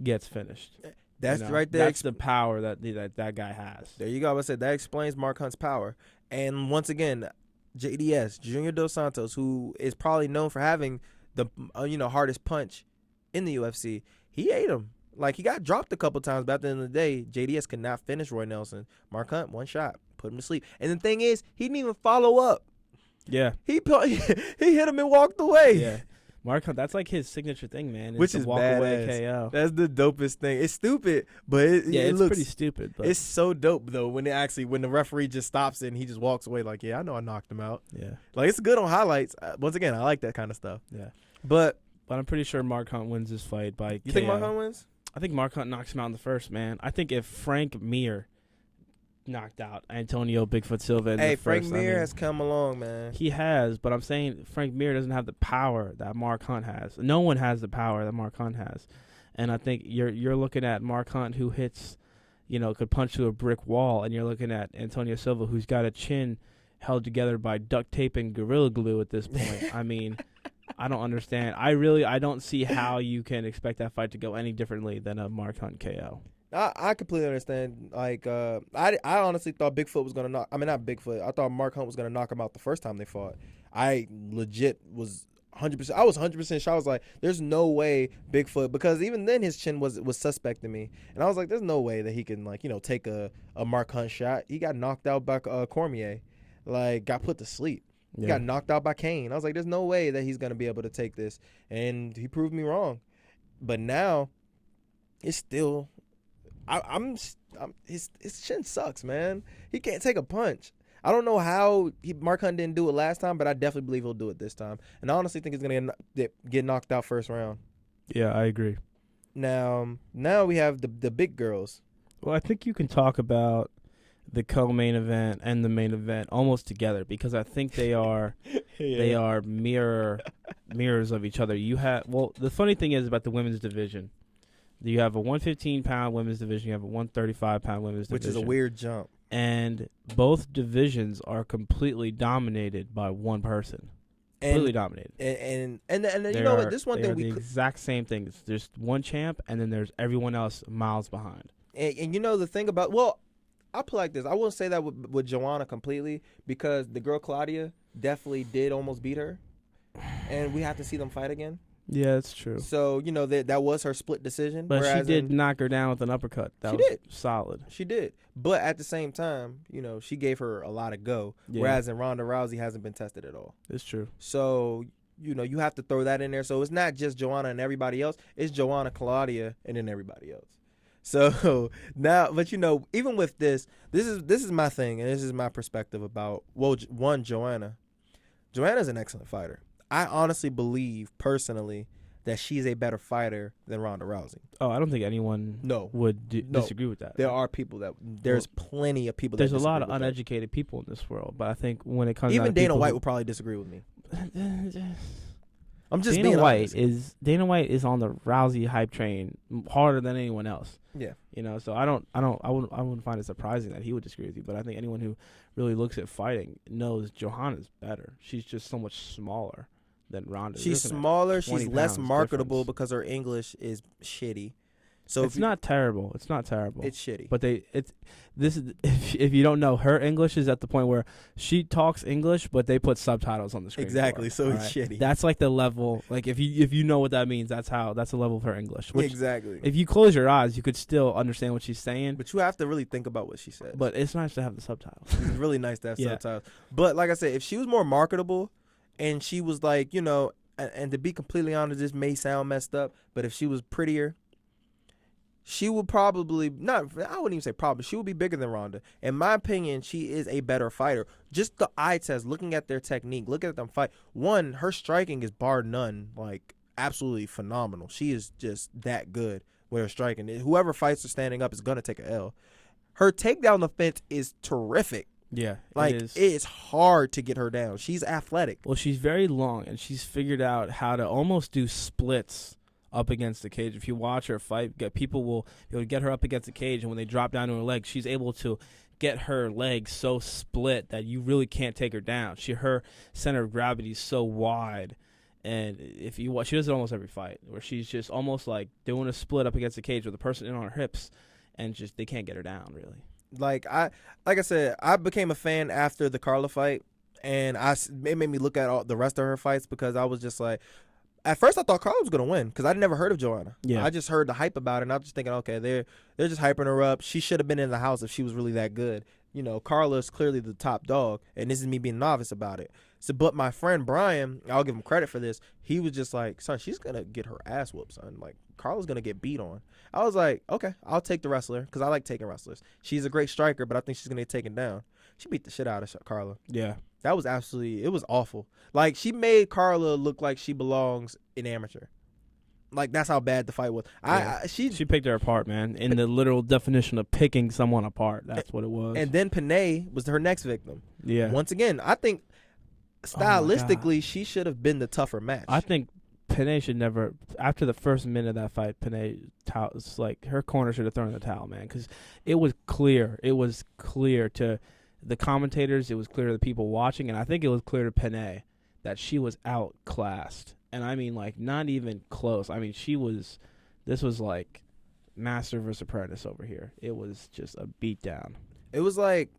gets finished. That's right there. That's the power that guy has. There you go. I said that explains Mark Hunt's power. And once again, JDS, Junior Dos Santos, who is probably known for having the hardest punch in the UFC, he ate him. He got dropped a couple times, but at the end of the day, JDS could not finish Roy Nelson. Mark Hunt, one shot, put him to sleep. And the thing is, he didn't even follow up. Yeah. He hit him and walked away. Yeah. Mark Hunt, that's his signature thing, man. Which is walk badass. Away KO. That's the dopest thing. It's stupid, but it looks pretty stupid. But it's so dope though when the referee just stops it and he just walks away I know I knocked him out. Yeah, it's good on highlights. Once again, I like that kind of stuff. Yeah, but But I'm pretty sure Mark Hunt wins this fight by You KO. think Mark Hunt wins? I think Mark Hunt knocks him out in the first, man. I think if Frank Mir knocked out Antonio Bigfoot Silva in the first, Frank Mir has come along, man. He has, but I'm saying Frank Mir doesn't have the power that Mark Hunt has. No one has the power that Mark Hunt has. And I think you're looking at Mark Hunt, who hits, could punch through a brick wall, and you're looking at Antonio Silva, who's got a chin held together by duct tape and Gorilla Glue at this point. I mean, I don't understand. I don't see how you can expect that fight to go any differently than a Mark Hunt KO. I completely understand. Like, I honestly thought Bigfoot was going to not Bigfoot. I thought Mark Hunt was going to knock him out the first time they fought. I legit was 100%. I was 100% sure. I was like, there's no way Bigfoot, because even then his chin was suspect to me. And I was like, there's no way that he can, take a Mark Hunt shot. He got knocked out by Cormier. Like, got put to sleep. He got knocked out by Kane. I was like, there's no way that he's going to be able to take this. And he proved me wrong. But now, it's still... his chin sucks, man. He can't take a punch. I don't know how Mark Hunt didn't do it last time, but I definitely believe he'll do it this time. And I honestly think he's going to get knocked out first round. Yeah, I agree. Now we have the big girls. Well, I think you can talk about the co-main event and the main event almost together, because I think they are they are mirrors of each other. The funny thing is about the women's division, you have a 115-pound women's division, you have a 135-pound women's division. Which is a weird jump. And both divisions are completely dominated by one person. Completely dominated. And you know what? This one thing the exact same thing. There's one champ, and then there's everyone else miles behind. And the thing about, I'll put it like this. I won't say that with Joanna completely, because the girl Claudia definitely did almost beat her. And we have to see them fight again. Yeah, that's true. So, that was her split decision. But she did knock her down with an uppercut. That was solid. She did. But at the same time, she gave her a lot of go. Yeah. Whereas in Ronda Rousey hasn't been tested at all. It's true. So, you have to throw that in there. So it's not just Joanna and everybody else. It's Joanna, Claudia, and then everybody else. So now, but even with this is my thing, and this is my perspective about, Joanna. Joanna's an excellent fighter. I honestly believe, personally, that she's a better fighter than Ronda Rousey. Oh, I don't think anyone would disagree with that. There's plenty of people that there's a lot of uneducated people in this world, but I think when it comes even Dana White would probably disagree with me. I'm just Dana being White honest. Dana White is on the Rousey hype train harder than anyone else. Yeah. So I wouldn't find it surprising that he would disagree with you, but I think anyone who really looks at fighting knows Johanna's better. She's just so much smaller than Ronda. She's smaller, she's less marketable difference. Because her English is shitty. So it's not terrible. It's not terrible. It's shitty. But if you don't know, her English is at the point where she talks English, but they put subtitles on the screen. Exactly. So it's shitty. That's like the level. Like if you know what that means, that's the level of her English. Which, exactly. If you close your eyes, you could still understand what she's saying. But you have to really think about what she says. But it's nice to have the subtitles. It's really nice to have subtitles. But like I said, if she was more marketable, and she was like, and to be completely honest, this may sound messed up, but if she was prettier, she would probably not. I wouldn't even say probably. She would be bigger than Ronda. In my opinion, she is a better fighter. Just the eye test, looking at their technique, looking at them fight. One, her striking is bar none, like absolutely phenomenal. She is just that good with her striking. Whoever fights her standing up is gonna take a L. Her takedown offense is terrific. Yeah, like it's hard to get her down. She's athletic. Well, she's very long, and she's figured out how to almost do splits up against the cage. If you watch her fight, people will get her up against the cage, and when they drop down to her legs, she's able to get her legs so split that you really can't take her down. Her center of gravity is so wide, and if you watch, she does it almost every fight, where she's just almost like doing a split up against the cage with the person in on her hips, and just they can't get her down really. Like I said, I became a fan after the Carla fight, and it made me look at all the rest of her fights, because I was just like, at first I thought Carla was gonna win because I'd never heard of Joanna. Yeah, I just heard the hype about it, and I was just thinking, okay, they're just hyping her up. She should have been in the house if she was really that good. Carla's clearly the top dog, and this is me being novice about it. So, but my friend Brian, I'll give him credit for this. He was just like, son, she's gonna get her ass whooped, son. Like, Carla's gonna get beat on. I was like, okay, I'll take the wrestler because I like taking wrestlers. She's a great striker, but I think she's gonna get taken down. She beat the shit out of Carla. Yeah, that was it was awful. Like, she made Carla look like she belongs in amateur. Like that's how bad the fight was. Yeah. She picked her apart, man. In the literal definition of picking someone apart, that's what it was. And then Panay was her next victim. Yeah. Once again, I think stylistically she should have been the tougher match. I think Panay should never. After the first minute of that fight, Panay, it's like her corner should have thrown in the towel, man, because it was clear. It was clear to the commentators. It was clear to the people watching, and I think it was clear to Panay that she was outclassed. And I mean, like, not even close. I mean, this was like Master versus Apprentice over here. It was just a beatdown. It was like,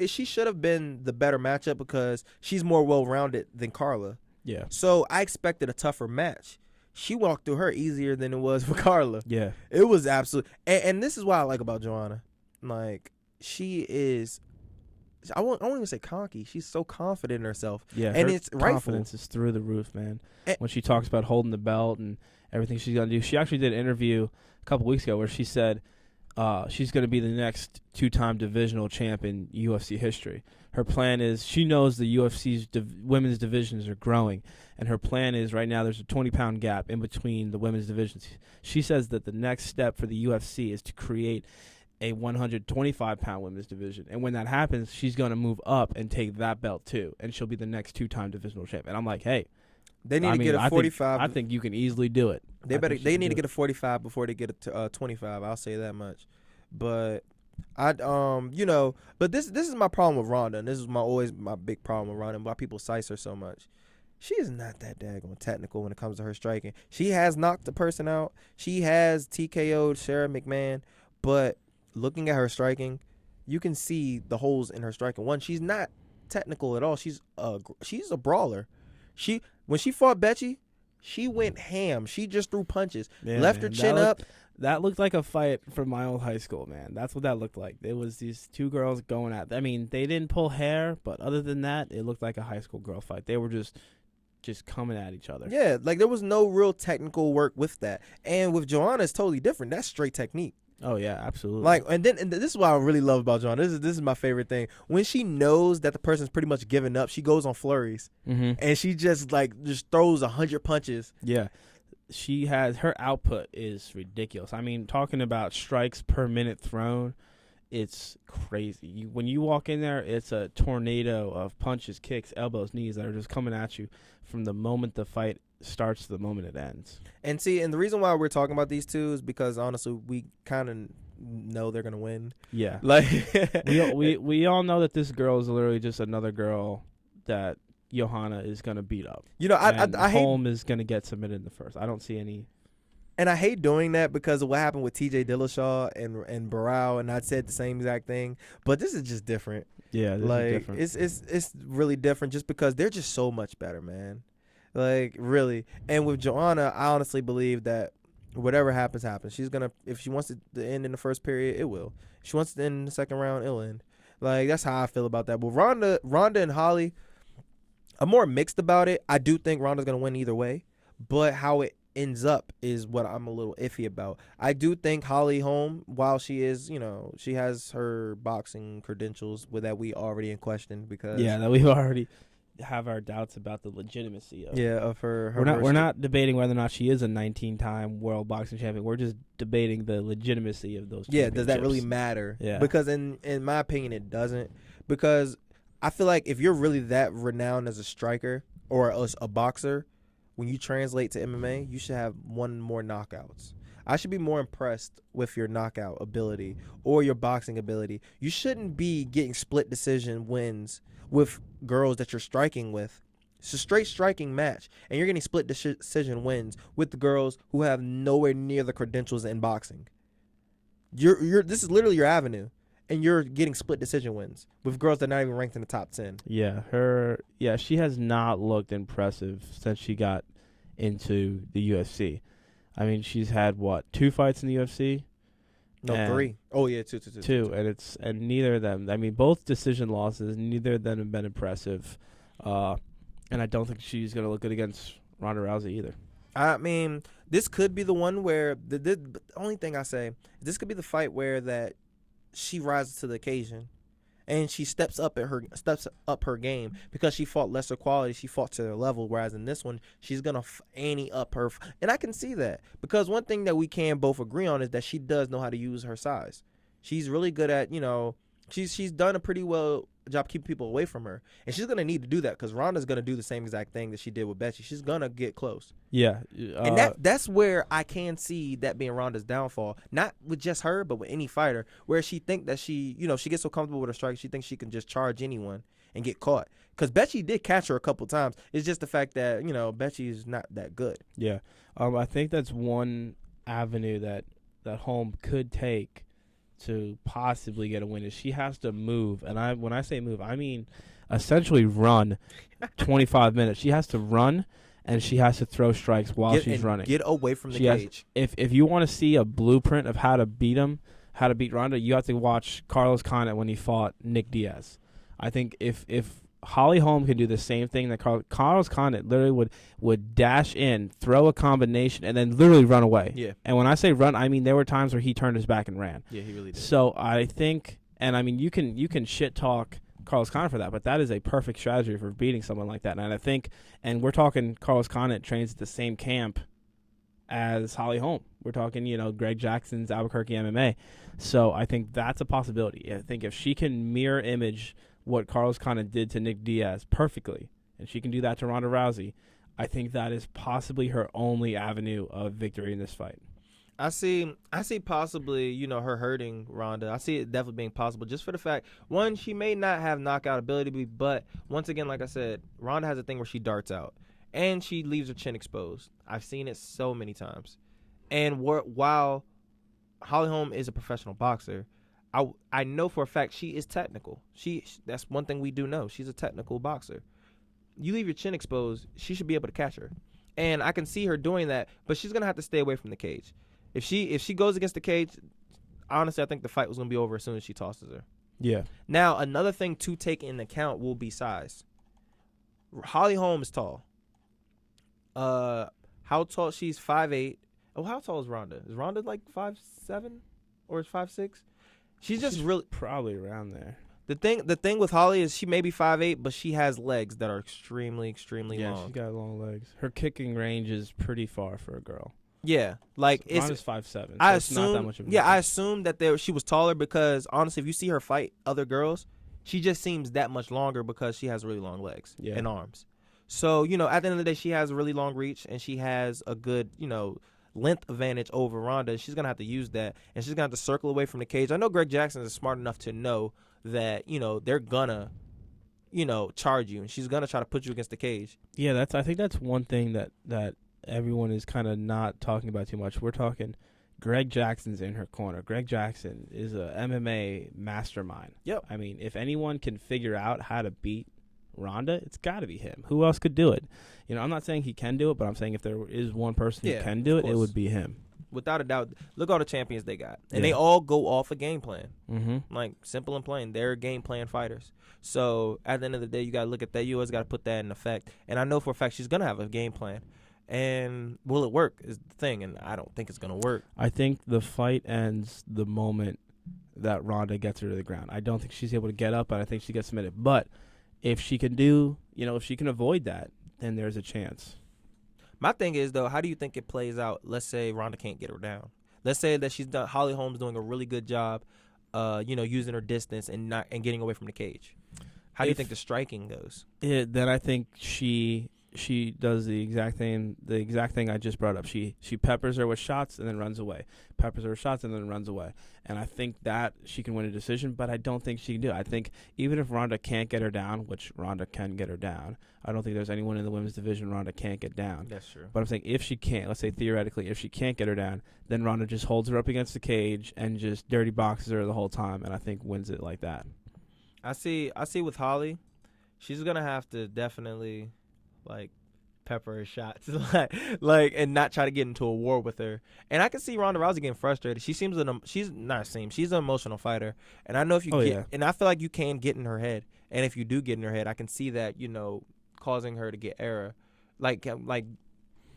she should have been the better matchup because she's more well-rounded than Carla. Yeah. So I expected a tougher match. She walked through her easier than it was for Carla. Yeah. It was absolute. And this is what I like about Joanna. Like, she is, I won't even say cocky. She's so confident in herself. Yeah, and her it's rightful. Confidence is through the roof, man. When she talks about holding the belt and everything she's going to do. She actually did an interview a couple weeks ago where she said she's going to be the next 2-time divisional champ in UFC history. Her plan is, she knows the UFC's women's divisions are growing, and her plan is right now there's a 20-pound gap in between the women's divisions. She says that the next step for the UFC is to create a 125-pound women's division. And when that happens, she's going to move up and take that belt too, and she'll be the next 2-time divisional champ. And I'm like, hey, they need to get a 45. I think you can easily do it. They need to get a 45 before they get a 25. I'll say that much. But but this is my problem with Ronda, and this is always my big problem with Ronda, and why people size her so much. She is not that daggone technical when it comes to her striking. She has knocked the person out. She has TKO'd Sarah McMahon, but looking at her striking, you can see the holes in her striking. One, she's not technical at all. She's a brawler. When she fought Betchy, she went ham. She just threw punches, left her chin up. That looked like a fight from my old high school, man. That's what that looked like. It was these two girls going at. I mean, they didn't pull hair, but other than that, it looked like a high school girl fight. They were just coming at each other. Yeah, like there was no real technical work with that. And with Joanna, it's totally different. That's straight technique. Oh yeah, absolutely. Like, and this is what I really love about Joanna. This is my favorite thing. When she knows that the person's pretty much giving up, she goes on flurries, and she just throws 100 punches. Yeah. Her output is ridiculous. I mean, talking about strikes per minute thrown, it's crazy. When you walk in there, it's a tornado of punches, kicks, elbows, knees that are just coming at you from the moment the fight starts to the moment it ends. And the reason why we're talking about these two is because honestly, we kind of know they're gonna win. Yeah, like we all know that this girl is literally just another girl that Johanna is gonna beat up. I hate Holm is gonna get submitted in the first. I don't see any. And I hate doing that because of what happened with T.J. Dillashaw and Barao, and I said the same exact thing. But this is just different. Yeah, this is different. It's really different just because they're just so much better, man. Like, really. And with Joanna, I honestly believe that whatever happens, happens. She's gonna, if she wants it to end in the first period, it will. If she wants to end in the second round, it'll end. Like, that's how I feel about that. But Ronda and Holly, I'm more mixed about it. I do think Ronda's gonna win either way, but how it ends up is what I'm a little iffy about. I do think Holly Holm, while she is, she has her boxing credentials that we already in question because that we've already have our doubts about the legitimacy of her. We're not debating whether or not she is a 19-time world boxing champion. We're just debating the legitimacy of those. Yeah, does that really matter? Yeah, because in my opinion, it doesn't. Because I feel like if you're really that renowned as a striker or a boxer, when you translate to MMA, you should have one more knockouts. I should be more impressed with your knockout ability or your boxing ability. You shouldn't be getting split decision wins with girls that you're striking with. It's a straight striking match, and you're getting split decision wins with the girls who have nowhere near the credentials in boxing. This is literally your avenue, and you're getting split decision wins with girls that are not even ranked in the top 10. Yeah, she has not looked impressive since she got into the UFC. I mean, she's had 2 fights in the UFC? No, 3. Oh yeah, two. Two, and neither of them. I mean, both decision losses. Neither of them have been impressive, and I don't think she's gonna look good against Ronda Rousey either. I mean, this could be the one where the only thing I say, this could be the fight where that she rises to the occasion, and she steps up her game because she fought lesser quality. She fought to their level, whereas in this one, she's gonna ante up her. And I can see that because one thing that we can both agree on is that she does know how to use her size. She's really good at she's done a pretty well job keeping people away from her, and she's gonna need to do that because Ronda's gonna do the same exact thing that she did with Betsy. She's gonna get close. Yeah, And that's where I can see that being Ronda's downfall. Not with just her, but with any fighter, where she think that she gets so comfortable with her strike, she thinks she can just charge anyone and get caught. Because Betsy did catch her a couple times. It's just the fact that Betsy's not that good. Yeah, I think that's one avenue that Holm could take to possibly get a win is she has to move. And when I say move, I mean essentially run 25 minutes. She has to run, and she has to throw strikes while she's running. Get away from the cage. If you want to see a blueprint of how to beat Ronda, you have to watch Carlos Condit when he fought Nick Diaz. I think if Holly Holm can do the same thing that Carlos Condit literally would dash in, throw a combination, and then literally run away. Yeah. And when I say run, I mean there were times where he turned his back and ran. Yeah, he really did. So I think, and I mean you can shit talk Carlos Condit for that, but that is a perfect strategy for beating someone like that. And I think, and we're talking Carlos Condit trains at the same camp as Holly Holm. We're talking, Greg Jackson's Albuquerque MMA. So I think that's a possibility. I think if she can mirror image what Carlos Condit did to Nick Diaz perfectly, and she can do that to Ronda Rousey, I think that is possibly her only avenue of victory in this fight. I see possibly, her hurting Ronda. I see it definitely being possible just for the fact, one, she may not have knockout ability, but once again, like I said, Ronda has a thing where she darts out, and she leaves her chin exposed. I've seen it so many times. And while Holly Holm is a professional boxer, I know for a fact she is technical. That's one thing we do know. She's a technical boxer. You leave your chin exposed, she should be able to catch her. And I can see her doing that, but she's going to have to stay away from the cage. If she goes against the cage, honestly, I think the fight was going to be over as soon as she tosses her. Yeah. Now, another thing to take into account will be size. Holly Holm is tall. How tall? She's 5'8". Oh, how tall is Ronda? Is Ronda like 5'7" or is 5'6"? She's just really probably around there. The thing with Holly is she may be 5'8", but she has legs that are extremely, extremely long. Yeah, she's got long legs. Her kicking range is pretty far for a girl. Yeah, like Ronda's 5'7". I assume. Not that much of a difference. I assumed that she was taller because honestly, if you see her fight other girls, she just seems that much longer because she has really long legs and arms. So at the end of the day, she has a really long reach and she has a good length advantage over Ronda. She's gonna have to use that, and she's gonna have to circle away from the cage. I know Greg Jackson is smart enough to know that they're gonna charge you, and she's gonna try to put you against the cage. Yeah, I think that's one thing that everyone is kind of not talking about too much. We're talking Greg Jackson's in her corner. Greg Jackson is a MMA mastermind. Yep. I mean, if anyone can figure out how to beat Ronda, it's got to be him. Who else could do it? I'm not saying he can do it, but I'm saying if there is one person who can do it, it would be him. Without a doubt. Look at all the champions they got. And they all go off a game plan. Mm-hmm. Like, simple and plain. They're game plan fighters. So, at the end of the day, you got to look at that. You always got to put that in effect. And I know for a fact she's going to have a game plan. And will it work is the thing, and I don't think it's going to work. I think the fight ends the moment that Ronda gets her to the ground. I don't think she's able to get up, but I think she gets submitted. But if she can if she can avoid that, then there's a chance. My thing is, though, how do you think it plays out? Let's say Ronda can't get her down. Let's say that Holly Holm's doing a really good job, using her distance and getting away from the cage. How do you think the striking goes? Then I think she does the exact thing I just brought up. She peppers her with shots and then runs away. Peppers her with shots and then runs away. And I think that she can win a decision, but I don't think she can do it. I think even if Ronda can't get her down, which Ronda can get her down, I don't think there's anyone in the women's division Ronda can't get down. That's true. But I'm saying if she can't, let's say theoretically, if she can't get her down, then Ronda just holds her up against the cage and just dirty boxes her the whole time, and I think wins it like that. I see with Holly, she's going to have to definitely pepper her shots, and not try to get into a war with her. And I can see Ronda Rousey getting frustrated. She's an emotional fighter, and I know if you and I feel like you can get in her head. And if you do get in her head, I can see that causing her to get error. Like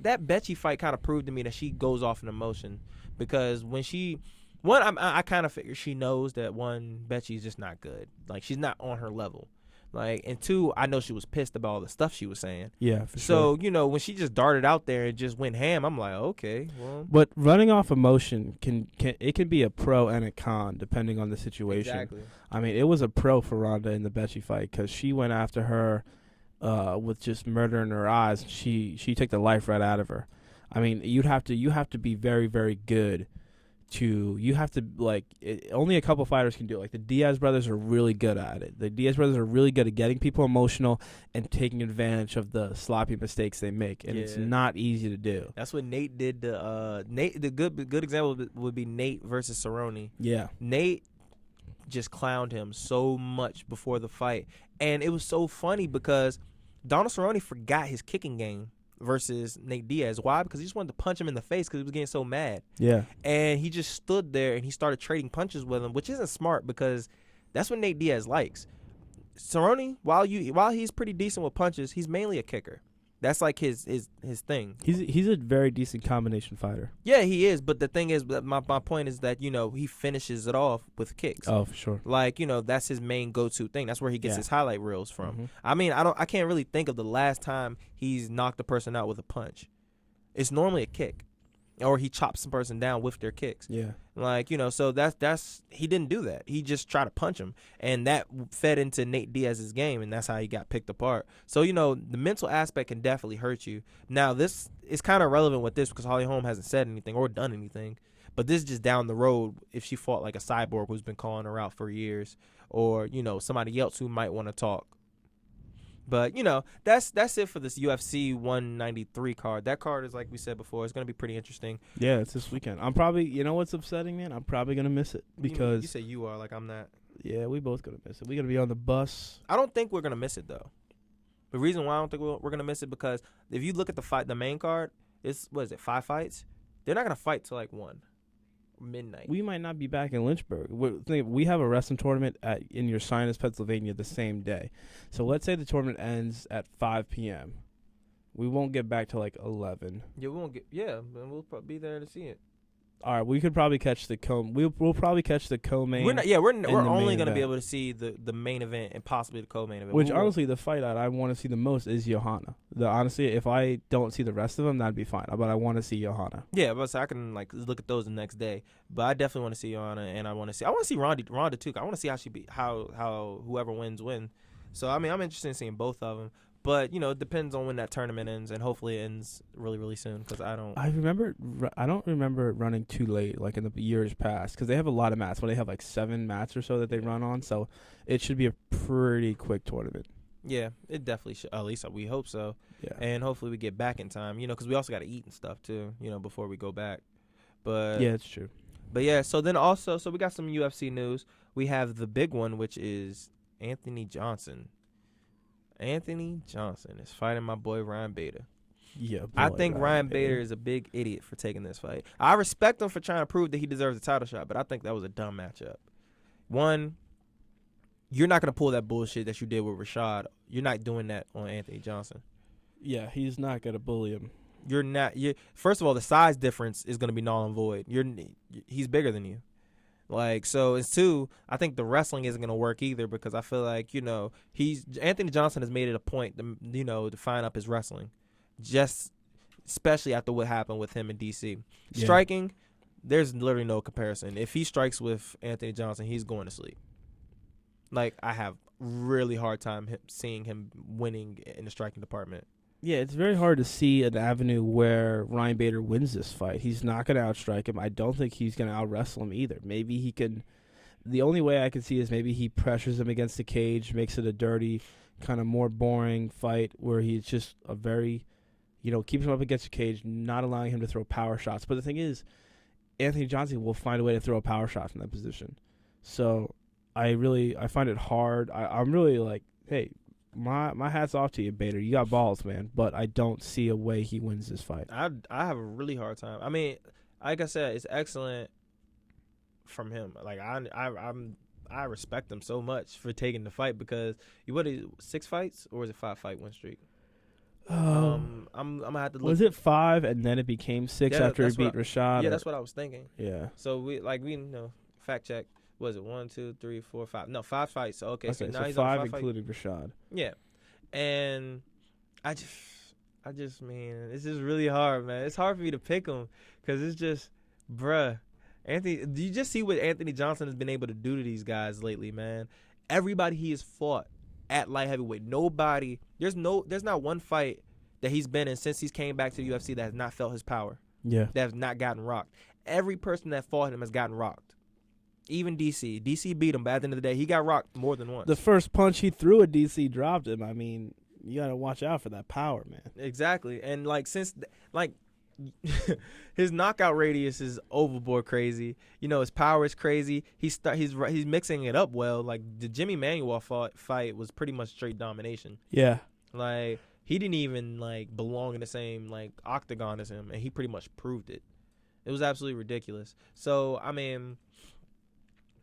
that Betsy fight kind of proved to me that she goes off in emotion because when she I kind of figure she knows that one, Betchy's just not good. Like she's not on her level. Like, and two, I know she was pissed about all the stuff she was saying. Yeah, for So, sure. when she just darted out there and just went ham, I'm like, okay, well. But running off emotion can be a pro and a con depending on the situation. Exactly. I mean, it was a pro for Ronda in the Betchy fight because she went after her with just murder in her eyes. She took the life right out of her. I mean, you have to be very, very good. Only a couple fighters can do it. Like the Diaz brothers are really good at it. The Diaz brothers are really good at getting people emotional and taking advantage of the sloppy mistakes they make, and it's not easy to do. That's what Nate did. The good example would be Nate versus Cerrone. Yeah, Nate just clowned him so much before the fight, and it was so funny because Donald Cerrone forgot his kicking game versus Nate Diaz. Why? Because he just wanted to punch him in the face because he was getting so mad. Yeah. And he just stood there and he started trading punches with him, which isn't smart because that's what Nate Diaz likes. Cerrone, while he's pretty decent with punches, he's mainly a kicker. That's like his thing. He's a very decent combination fighter. Yeah, he is. But the thing is, my point is that he finishes it off with kicks. Oh, for sure. Like that's his main go-to thing. That's where he gets his highlight reels from. Mm-hmm. I mean, I can't really think of the last time he's knocked a person out with a punch. It's normally a kick, or he chops the person down with their kicks. Yeah. Like so that's he didn't do that. He just tried to punch him, and that fed into Nate Diaz's game, and that's how he got picked apart. So the mental aspect can definitely hurt you. Now this is kind of relevant with this because Holly Holm hasn't said anything or done anything, but this is just down the road if she fought like a cyborg who's been calling her out for years, or somebody else who might want to talk. But that's it for this UFC 193 card. That card is, like we said before, it's gonna be pretty interesting. Yeah, it's this weekend. I'm probably, what's upsetting, man? I'm probably gonna miss it because you say you are, like I'm not. Yeah, we both gonna miss it. We're gonna be on the bus. I don't think we're gonna miss it though. The reason why I don't think we're gonna miss it because if you look at the main card, it's 5 fights. They're not gonna fight till like 1 midnight. We might not be back in Lynchburg. We have a wrestling tournament in your Sinus, Pennsylvania, the same day. So let's say the tournament ends at 5 p.m. We won't get back to like 11. Yeah, we won't get. Yeah, and we'll probably be there to see it. All right, we could probably catch the We'll probably catch the co-main. We're only gonna be able to see the main event and possibly the co-main event. Which honestly, the fight that I want to see the most is Johanna. Honestly, if I don't see the rest of them, that'd be fine. But I want to see Johanna. Yeah, but so I can look at those the next day. But I definitely want to see Johanna, and I want to see Ronda too. I want to see how whoever wins. So I mean, I'm interested in seeing both of them. But it depends on when that tournament ends, and hopefully it ends really, really soon. Because I don't remember it running too late, like in the years past. Because they have a lot of mats. But they have like 7 mats or so that they run on, so it should be a pretty quick tournament. Yeah, it definitely should. At least we hope so. Yeah, and hopefully we get back in time. Because we also got to eat and stuff too. Before we go back. But yeah, it's true. But yeah, so we got some UFC news. We have the big one, which is Anthony Johnson. Anthony Johnson is fighting my boy Ryan Bader. Yeah, I think Ryan Bader is a big idiot for taking this fight. I respect him for trying to prove that he deserves a title shot, but I think that was a dumb matchup. One, you're not going to pull that bullshit that you did with Rashad. You're not doing that on Anthony Johnson. Yeah, he's not going to bully him. You're not. First of all, the size difference is going to be null and void. He's bigger than you. So it's 2, I think the wrestling isn't going to work either because I feel like, Anthony Johnson has made it a point to, to fine up his wrestling. Just especially after what happened with him in DC. Yeah. Striking, there's literally no comparison. If he strikes with Anthony Johnson, he's going to sleep. I have really hard time seeing him winning in the striking department. Yeah, it's very hard to see an avenue where Ryan Bader wins this fight. He's not going to outstrike him. I don't think he's going to out-wrestle him either. Maybe he can – the only way I can see is maybe he pressures him against the cage, makes it a dirty, kind of more boring fight where he's just a very – keeps him up against the cage, not allowing him to throw power shots. But the thing is, Anthony Johnson will find a way to throw a power shot from that position. So I find it hard. I'm really like, hey – My hat's off to you, Bader. You got balls, man. But I don't see a way he wins this fight. I have a really hard time. I mean, like I said, it's excellent from him. I respect him so much for taking the fight because what is 6 fights or is it 5 fight win streak? I'm gonna have to look. Was it 5 and then it became 6 Yeah, after he that's what beat Rashad? Yeah, that's what I was thinking. Yeah. So we fact check. Was it 1, 2, 3, 4, 5? No, 5 fights. So okay, so now he's on 5 5 including Rashad. Yeah, and I just man, it's just really hard, man. It's hard for me to pick him because it's just, bruh. Anthony, do you just see what Anthony Johnson has been able to do to these guys lately, man? Everybody he has fought at light heavyweight, there's not one fight that he's been in since he's came back to the UFC that has not felt his power. Yeah. That has not gotten rocked. Every person that fought him has gotten rocked. Even DC. DC beat him, but at the end of the day, he got rocked more than once. The first punch he threw at DC dropped him. I mean, you got to watch out for that power, man. Exactly. And, his knockout radius is overboard crazy. His power is crazy. He's mixing it up well. Like, the Jimmy Manuel fight was pretty much straight domination. Yeah. Like, he didn't even, belong in the same, octagon as him, and he pretty much proved it. It was absolutely ridiculous. So, I mean,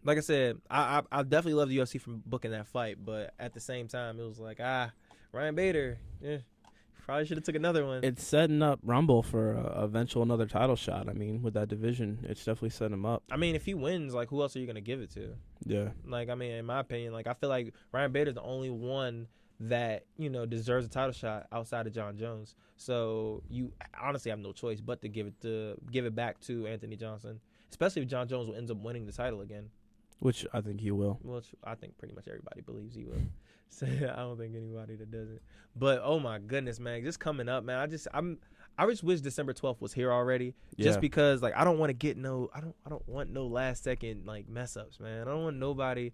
like I said, I definitely love the UFC for booking that fight, but at the same time, it was like, Ryan Bader, probably should have took another one. It's setting up Rumble for eventual another title shot. I mean, with that division, it's definitely setting him up. I mean, if he wins, who else are you going to give it to? Yeah. In my opinion, I feel like Ryan Bader's the only one that, deserves a title shot outside of John Jones. So you honestly have no choice but to give it back to Anthony Johnson, especially if John Jones ends up winning the title again. Which I think he will. Which I think pretty much everybody believes he will. So I don't think anybody that doesn't. But oh my goodness, man, just coming up, man. I just wish December 12th was here already. Just because I don't want to get I don't want no last second mess ups, man. I don't want nobody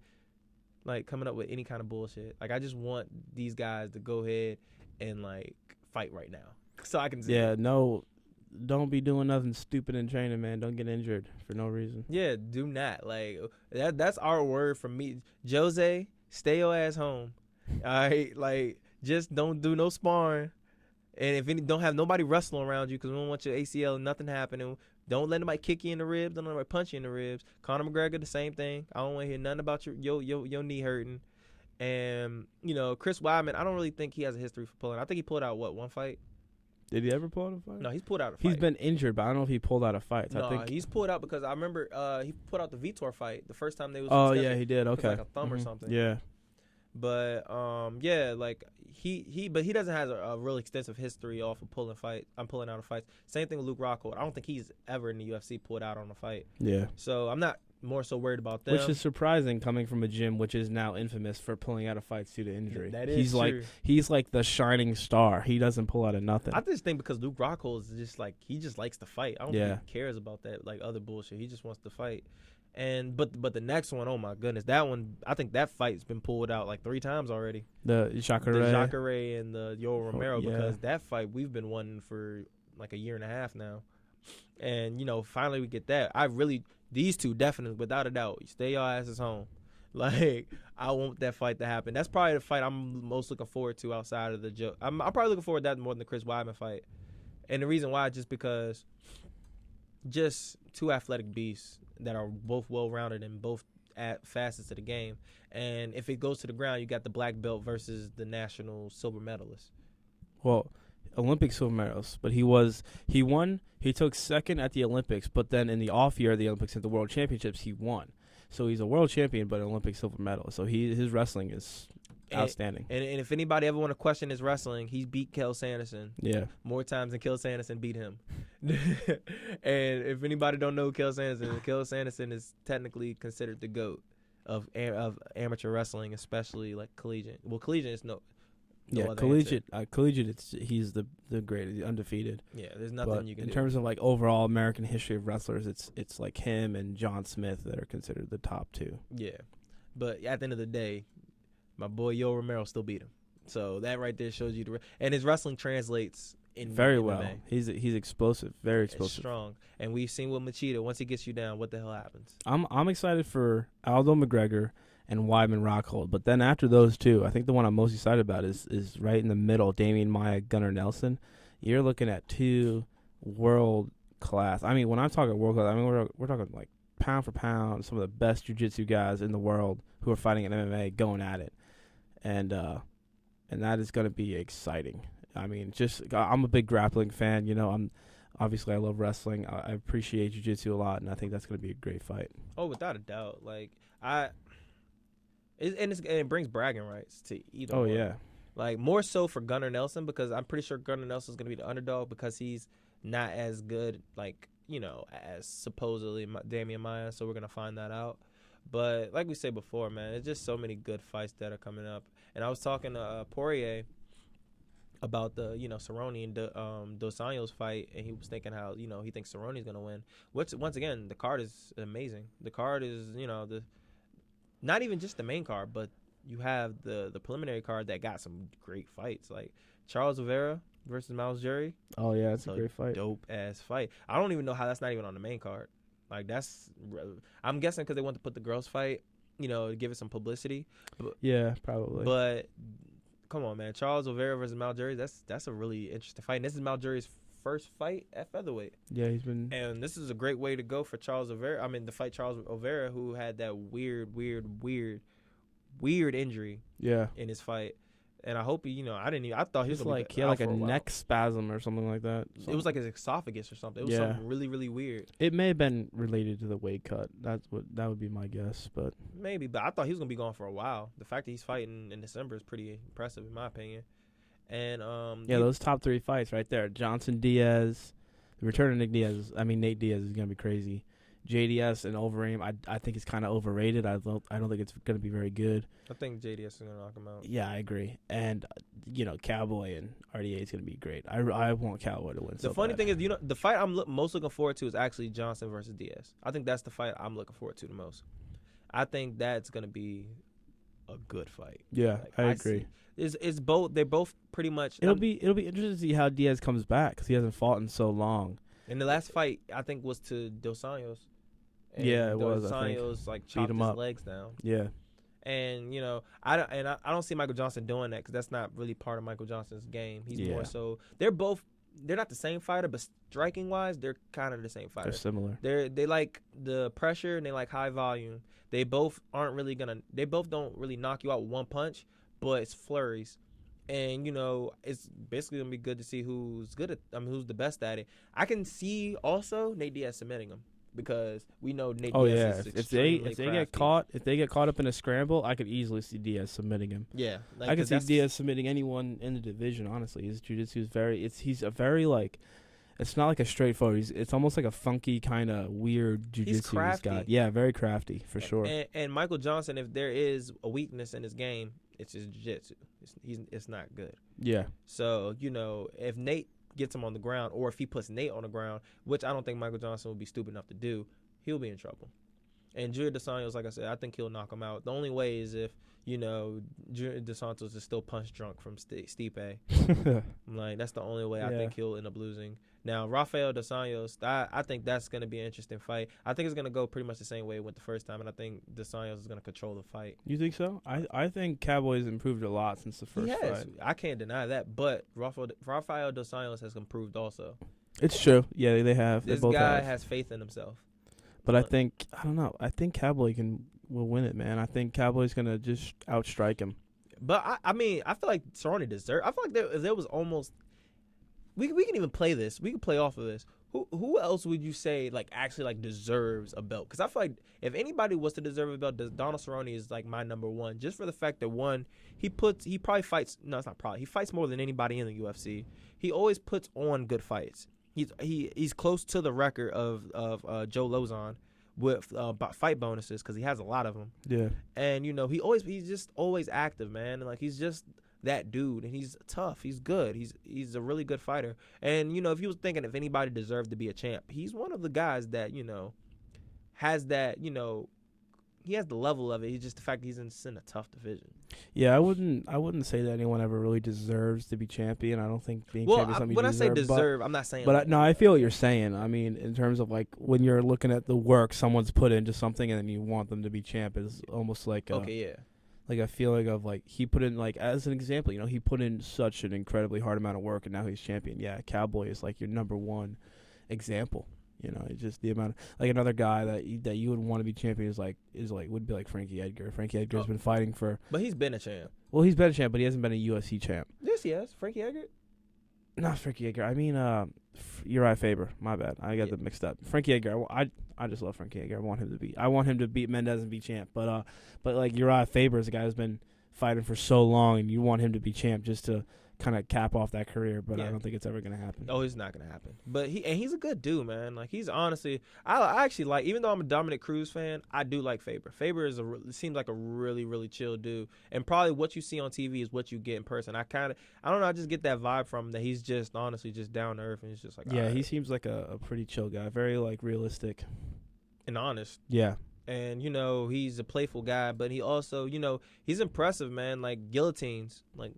coming up with any kind of bullshit. I just want these guys to go ahead and fight right now, so I can see. Yeah, no, don't be doing nothing stupid in training, man. Don't get injured for no reason. Yeah, do not. That's our word from me. Jose, stay your ass home. All right, just don't do no sparring, and if don't have nobody wrestling around you because we don't want your ACL and nothing happening. Don't let nobody kick you in the ribs. Don't let nobody punch you in the ribs. Conor McGregor, the same thing. I don't want to hear nothing about your knee hurting. And, Chris Weidman, I don't really think he has a history for pulling. I think he pulled out, one fight? Did he ever pull out a fight? No, he's pulled out a fight. He's been injured, but I don't know if he pulled out a fight. No, he's pulled out because I remember he pulled out the Vitor fight the first time they was. Oh, yeah, he did. Okay. Like a thumb or something. Yeah. But, he doesn't have a real extensive history off of pulling out of fights. Same thing with Luke Rockhold. I don't think he's ever in the UFC pulled out on a fight. Yeah. So I'm not more so worried about them. Which is surprising coming from a gym which is now infamous for pulling out of fights due to injury. That is true. He's like the shining star. He doesn't pull out of nothing. I just think because Luke Rockhold is just he just likes to fight. I don't think he cares about that other bullshit. He just wants to fight. And but the next one, oh my goodness, that one, I think that fight's been pulled out 3 times already. The Jacare and the Yoel Romero, because that fight we've been wanting for a year and a half now. And finally we get that. These two definitely, without a doubt, stay your asses home. I want that fight to happen. That's probably the fight I'm most looking forward to outside of the joke. I'm probably looking forward to that more than the Chris Weidman fight. And the reason why, just because just two athletic beasts that are both well-rounded and both at facets of the game. And if it goes to the ground, you got the black belt versus the national silver medalist. Well, Olympic silver medalist, but he won. He took second at the Olympics, but then in the off year of the Olympics at the World Championships, he won. So he's a world champion, but an Olympic silver medalist. So his wrestling is outstanding. And if anybody ever want to question his wrestling, he's beat Kel Sanderson. Yeah. More times than Kel Sanderson beat him. And if anybody don't know Kel Sanderson is technically considered the GOAT of amateur wrestling, especially collegiate. Well, collegiate is no collegiate. He's the greatest, undefeated. Yeah, there's nothing you can do. In terms of overall American history of wrestlers, it's him and John Smith that are considered the top 2. Yeah, but at the end of the day, my boy Yoel Romero still beat him. So that right there shows you and his wrestling translates very in well. MMA. He's explosive, very explosive, it's strong. And we've seen with Machida, once he gets you down, what the hell happens? I'm excited for Aldo McGregor and Weidman Rockhold, but then after those two, I think the one I'm most excited about is right in the middle, Damian Maia, Gunnar Nelson. You're looking at 2 world class. I mean, when I'm talking world class, I mean we're talking pound for pound, some of the best jiu-jitsu guys in the world who are fighting in MMA going at it. And that is going to be exciting. I mean, I'm a big grappling fan. Obviously I love wrestling. I appreciate jiu-jitsu a lot, and I think that's going to be a great fight. Oh, without a doubt. Like it brings bragging rights to either. Oh one. yeah. Like more so for Gunnar Nelson, because I'm pretty sure Gunnar Nelson's gonna be the underdog because he's not as good, like, as supposedly Damian Maia. So we're gonna find that out. But like we said before, man, it's just so many good fights that are coming up. And I was talking to Poirier about the Cerrone and Dos Anjos fight, and he was thinking how he thinks Cerrone's gonna win. Which once again, the card is amazing. The card is the not even just the main card, but you have the preliminary card that got some great fights, like Charles Oliveira versus Miles Jury. Oh yeah, it's a great fight. Dope ass fight. I don't even know how that's not even on the main card. Like I'm guessing because they want to put the girls fight, to give it some publicity. Yeah, probably. But come on, man, Charles Oliveira versus Miles Jury. That's a really interesting fight. And this is Miles Jury's first fight at featherweight. Yeah, he's been. And this is a great way to go for Charles Oliveira. I mean, to fight Charles Oliveira, who had that weird injury. Yeah. In his fight, and I hope I thought he was like he had like a neck spasm or something like that. It was like his esophagus or something. It was something really, really weird. It may have been related to the weight cut. That would be my guess, but maybe. But I thought he was gonna be gone for a while. The fact that he's fighting in December is pretty impressive in my opinion. And those top 3 fights right there: Johnson, Diaz, the return of Nate Diaz is gonna be crazy. JDS and Overeem, I think it's kind of overrated. I don't think it's going to be very good. I think JDS is going to knock him out. Yeah, I agree. And Cowboy and RDA is going to be great. I want Cowboy to win. The funny thing is, the fight I'm most looking forward to is actually Johnson versus Diaz. I think that's the fight I'm looking forward to the most. I think that's going to be a good fight. Yeah, I agree. It's both. They're both pretty much. It'll be interesting to see how Diaz comes back because he hasn't fought in so long. And the last fight I think was to Dos Anjos. And yeah, it was. Dos Anjos chopped his legs down. Yeah. And I don't see Michael Johnson doing that because that's not really part of Michael Johnson's game. He's more so. They're not the same fighter, but striking wise, they're kind of the same fighter. They're similar. They like the pressure and they like high volume. They both don't really knock you out with one punch, but it's flurries. And it's basically gonna be good to see who's who's the best at it. I can see also Nate Diaz submitting him. Because we know Nate Diaz is extremely if they get caught up in a scramble, I could easily see Diaz submitting him. Yeah, I could see Diaz submitting anyone in the division. Honestly, his jiu-jitsu is he's a very it's not like a straightforward. It's almost like a funky kind of weird jiu-jitsu. He's crafty. He's got. Yeah, very crafty for sure. And Michael Johnson, if there is a weakness in his game, it's his jiu-jitsu. It's not good. Yeah. So if Nate gets him on the ground, or if he puts Nate on the ground, which I don't think Michael Johnson would be stupid enough to do, he'll be in trouble. And Junior Dos Anjos, like I said, I think he'll knock him out. The only way is if Junior Dos Santos is still punch drunk from Stipe. That's the only way I think he'll end up losing. Now, Rafael Dos Anjos, I think that's going to be an interesting fight. I think it's going to go pretty much the same way it went the first time, and I think Dos Anjos is going to control the fight. You think so? I think Cowboy's improved a lot since the first fight. I can't deny that, but Rafael Dos Anjos has improved also. It's true. Yeah, they have. This guy has faith in himself. But I don't know. I think Cowboy will win it, man. I think Cowboy's going to just outstrike him. But, I feel like Cerrone deserves. I feel like there was almost – we can even play this. We can play off of this. Who else would you say actually deserves a belt? Because I feel like if anybody was to deserve a belt, Donald Cerrone is my number one, just for the fact that one, he probably fights. No, it's not probably. He fights more than anybody in the UFC. He always puts on good fights. He's close to the record of Joe Lozon with fight bonuses because he has a lot of them. Yeah. And he's just always active, man. And he's just that dude, and he's tough. He's good. He's a really good fighter. And if you was thinking if anybody deserved to be a champ, he's one of the guys that has that. He has the level of it. He's just the fact that he's in a tough division. Yeah, I wouldn't say that anyone ever really deserves to be champion. I don't think being champion is something you deserve. When I say deserve, I'm not saying. But I feel what you're saying. I mean, in terms of when you're looking at the work someone's put into something, and then you want them to be champ, is almost like a feeling of he put in as an example, he put in such an incredibly hard amount of work and now he's champion. Yeah, Cowboy is your number one example. It's just the amount of another guy that you would want to be champion would be Frankie Edgar. Frankie Edgar's been fighting for. But he's been a champ. Well, he's been a champ, but he hasn't been a UFC champ. Yes, he has. Frankie Edgar. not Frankie Edgar. I mean, Uriah Faber. My bad. I got them mixed up. Frankie Edgar. I just love Frankie Edgar. I want him to beat Mendez and be champ. But like Uriah Faber is a guy who's been fighting for so long, and you want him to be champ just to kind of cap off that career. But I don't think it's ever gonna happen. Oh, it's not gonna happen. But he's a good dude, man. Like he's honestly, I actually like. Even though I'm a Dominic Cruz fan, I do like Faber. Faber seems like a really really chill dude, and probably what you see on TV is what you get in person. I don't know. I just get that vibe from him that he's just honestly just down to earth, and he's just like he seems like a pretty chill guy, very like realistic and honest. Yeah. And, he's a playful guy, but he also, he's impressive, man. Like, guillotines. Like,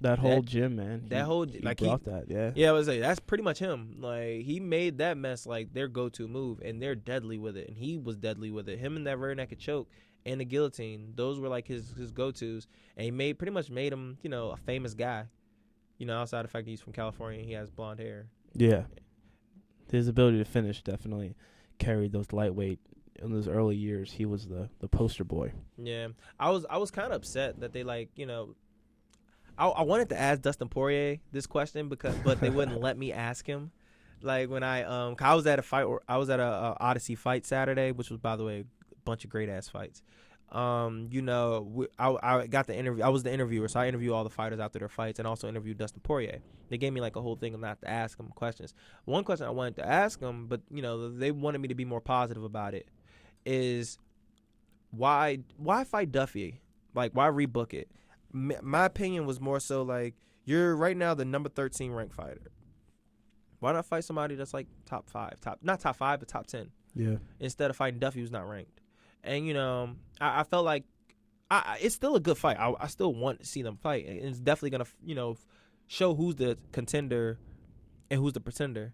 that whole gym, man. He brought that, yeah. Yeah, I was like, that's pretty much him. Like, he made that mess, like, their go-to move, and they're deadly with it. And he was deadly with it. Him and that rear naked choke and the guillotine, those were, like, his go-tos. And he pretty much made him, a famous guy. Outside the fact that he's from California and he has blonde hair. Yeah. His ability to finish definitely carried those lightweight. In those early years, he was the poster boy. Yeah, I was kind of upset that they I wanted to ask Dustin Poirier this question but they wouldn't let me ask him. Like when I was at a Odyssey fight Saturday, which was by the way a bunch of great ass fights. I got the interview. I was the interviewer, so I interviewed all the fighters after their fights, and also interviewed Dustin Poirier. They gave me like a whole thing of not to ask him questions. One question I wanted to ask him, but they wanted me to be more positive about it. Is why fight Duffy? Like, why rebook it? My opinion was more so like, you're right now the number 13 ranked fighter. Why not fight somebody that's like not top 5, but top 10? Yeah. Instead of fighting Duffy, who's not ranked. And I felt like it's still a good fight. I still want to see them fight. And it's definitely gonna show who's the contender and who's the pretender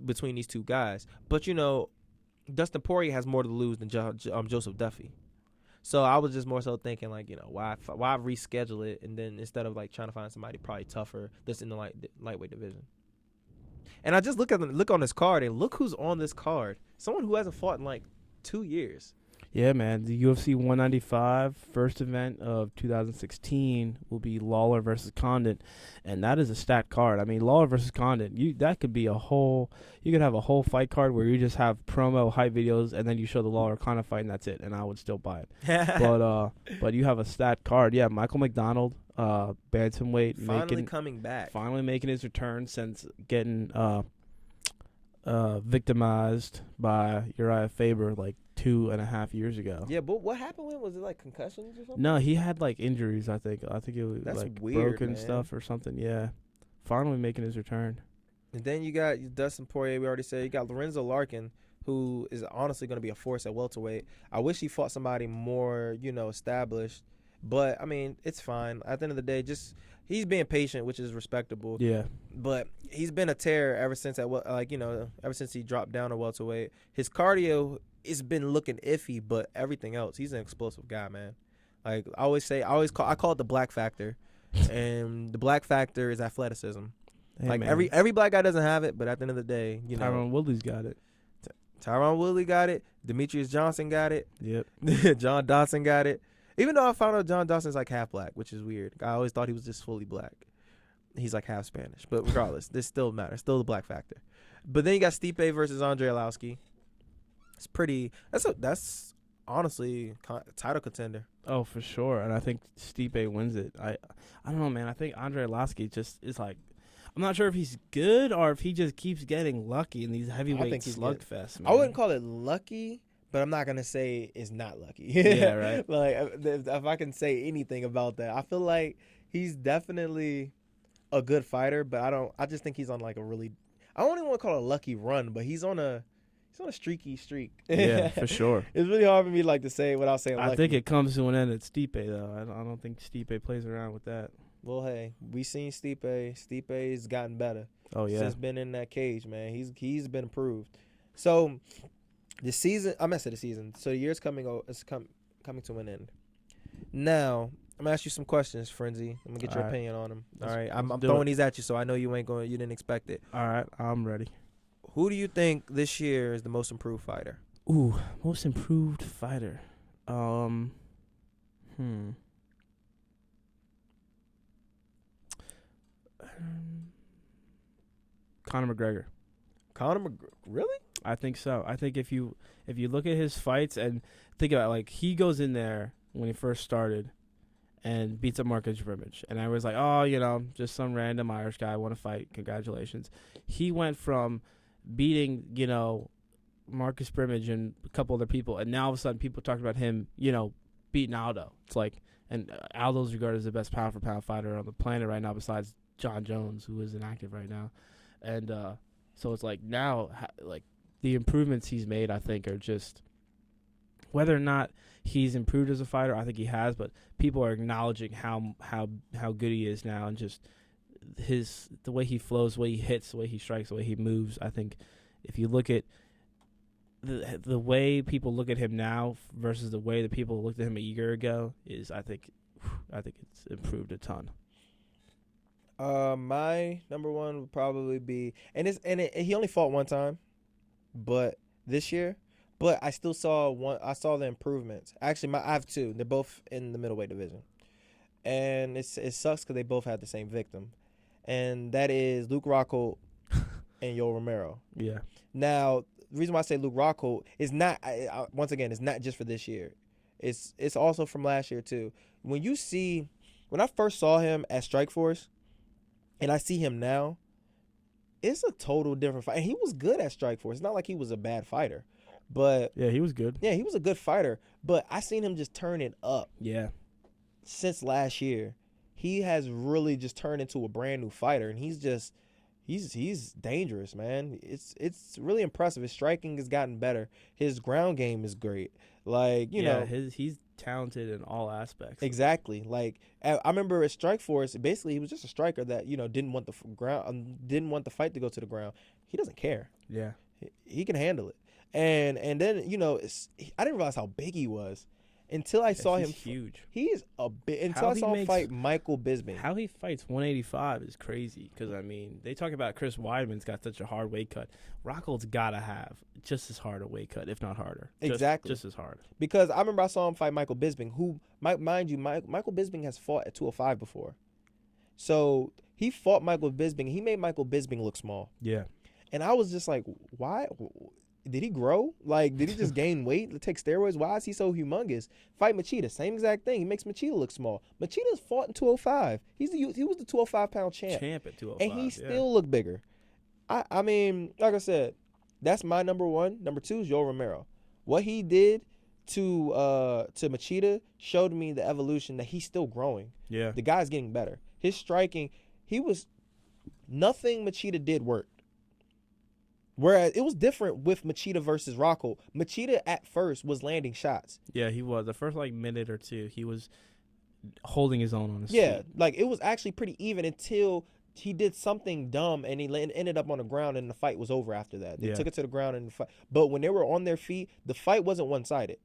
between these two guys. But Dustin Poirier has more to lose than Joseph Duffy. So I was just more so thinking like, why reschedule it, and then instead of like trying to find somebody probably tougher that's in the lightweight division. And I just look on this card and look who's on this card. Someone who hasn't fought in like 2 years. Yeah, man. The UFC 195 first event of 2016 will be Lawler versus Condit, and that is a stacked card. I mean, Lawler versus Condit, that could be you could have a whole fight card where you just have promo hype videos, and then you show the Lawler Condit fight, and that's it, and I would still buy it. But you have a stacked card. Yeah, Michael McDonald, bantamweight, finally making his return since getting victimized by Uriah Faber like 2.5 years ago. Yeah, but what happened with? Was it like concussions or something? No, he had like injuries. I think it was like weird, broken man. stuff or something. Yeah, finally making his return. And then you got Dustin Poirier. We already said you got Lorenzo Larkin, who is honestly going to be a force at welterweight. I wish he fought somebody more, established. But I mean, it's fine. At the end of the day, he's being patient, which is respectable. Yeah. But he's been a terror ever since ever since he dropped down to welterweight. His cardio it's been looking iffy, but everything else, he's an explosive guy, man. Like I call it the black factor, and the black factor is athleticism. Hey, like man. every black guy doesn't have it, but at the end of the day, Tyron Woodley's got it. Tyron Woodley got it. Demetrius Johnson got it. Yep. John Dodson got it. Even though I found out John Dawson's like half black, which is weird. I always thought he was just fully black. He's like half Spanish, but regardless, this still matters. Still the black factor. But then you got Stipe versus Andre Arlovski. It's pretty. That's honestly title contender. Oh, for sure. And I think Stipe wins it. I don't know, man. I think Andre Arlovski just is like, I'm not sure if he's good or if he just keeps getting lucky in these heavyweight slugfests. I wouldn't call it lucky, but I'm not gonna say it's not lucky. Yeah, right. Like if I can say anything about that, I feel like he's definitely a good fighter, but I just think he's on like a really. I don't even want to call it a lucky run, but he's on a streaky streak. Yeah, for sure. It's really hard for me like to say it without saying lucky. I think it comes to an end at Stipe, though. I don't think Stipe plays around with that. Well, hey, we seen Stipe. Stipe's gotten better. Oh, yeah. Since been in that cage, man. He's been improved. So the season, I'm gonna say the season. So the year's coming to an end. Now, I'm gonna ask you some questions, Frenzy. I'm gonna get your opinion on them. All right, I'm throwing these at you, so I know you didn't expect it. All right, I'm ready. Who do you think this year is the most improved fighter? Ooh, most improved fighter. Conor McGregor. Really? I think so. I think if you look at his fights and think about it, like he goes in there when he first started and beats up Marcus Brimage, and I was like, oh, just some random Irish guy want to fight. Congratulations. He went from beating Marcus Brimage and a couple other people, and now all of a sudden people talk about him beating Aldo. It's like, and Aldo's regarded as the best pound for pound fighter on the planet right now, besides John Jones, who is inactive right now, and so it's like now like the improvements he's made, I think, are just whether or not he's improved as a fighter. I think he has, but people are acknowledging how good he is now, and just the way he flows, the way he hits, the way he strikes, the way he moves. I think if you look at the way people look at him now versus the way that people looked at him a year ago, is I think it's improved a ton. My number one would probably be, he only fought one time, but this year, but I still saw one. I saw the improvements. Actually, I have two. They're both in the middleweight division, and it sucks because they both had the same victim, and that is Luke Rockhold and Yoel Romero. Yeah. Now, the reason why I say Luke Rockhold is not, once again, it's not just for this year. It's also from last year too. When I first saw him at Strikeforce, and I see him now, it's a total different fight. And he was good at Strikeforce. It's not like he was a bad fighter. But yeah, he was good. Yeah, he was a good fighter. But I seen him just turn it up. Yeah. Since last year. He has really just turned into a brand new fighter. And he's dangerous, man. It's really impressive. His striking has gotten better. His ground game is great. Like, he's talented in all aspects. Exactly. Like, I remember at Strikeforce, basically he was just a striker that didn't want didn't want the fight to go to the ground. He doesn't care. Yeah, he can handle it. And then I didn't realize how big he was until I saw him. Huge. He is a bit. Until I saw him fight Michael Bisping. How he fights 185 is crazy. Because they talk about Chris Weidman's got such a hard weight cut. Rockhold's gotta have just as hard a weight cut, if not harder. Exactly, just as hard. Because I remember I saw him fight Michael Bisping, who, mind you, Michael Bisping has fought at 205 before. So he fought Michael Bisping. He made Michael Bisping look small. Yeah. And I was just like, why? Did he grow? Like, did he just gain weight, take steroids? Why is he so humongous? Fight Machida, same exact thing. He makes Machida look small. Machida's fought in 205. He was the 205-pound champ. Champ at 205. And he still looked bigger. I mean, like I said, that's my number one. Number two is Yoel Romero. What he did to Machida showed me the evolution that he's still growing. Yeah. The guy's getting better. His striking, nothing Machida did worked. Whereas it was different with Machida versus Rockhold. Machida at first was landing shots. Yeah, he was. The first minute or two, he was holding his own on his feet. Like it was actually pretty even until he did something dumb and he ended up on the ground and the fight was over after that. They took it to the ground and the fight. But when they were on their feet, the fight wasn't one-sided.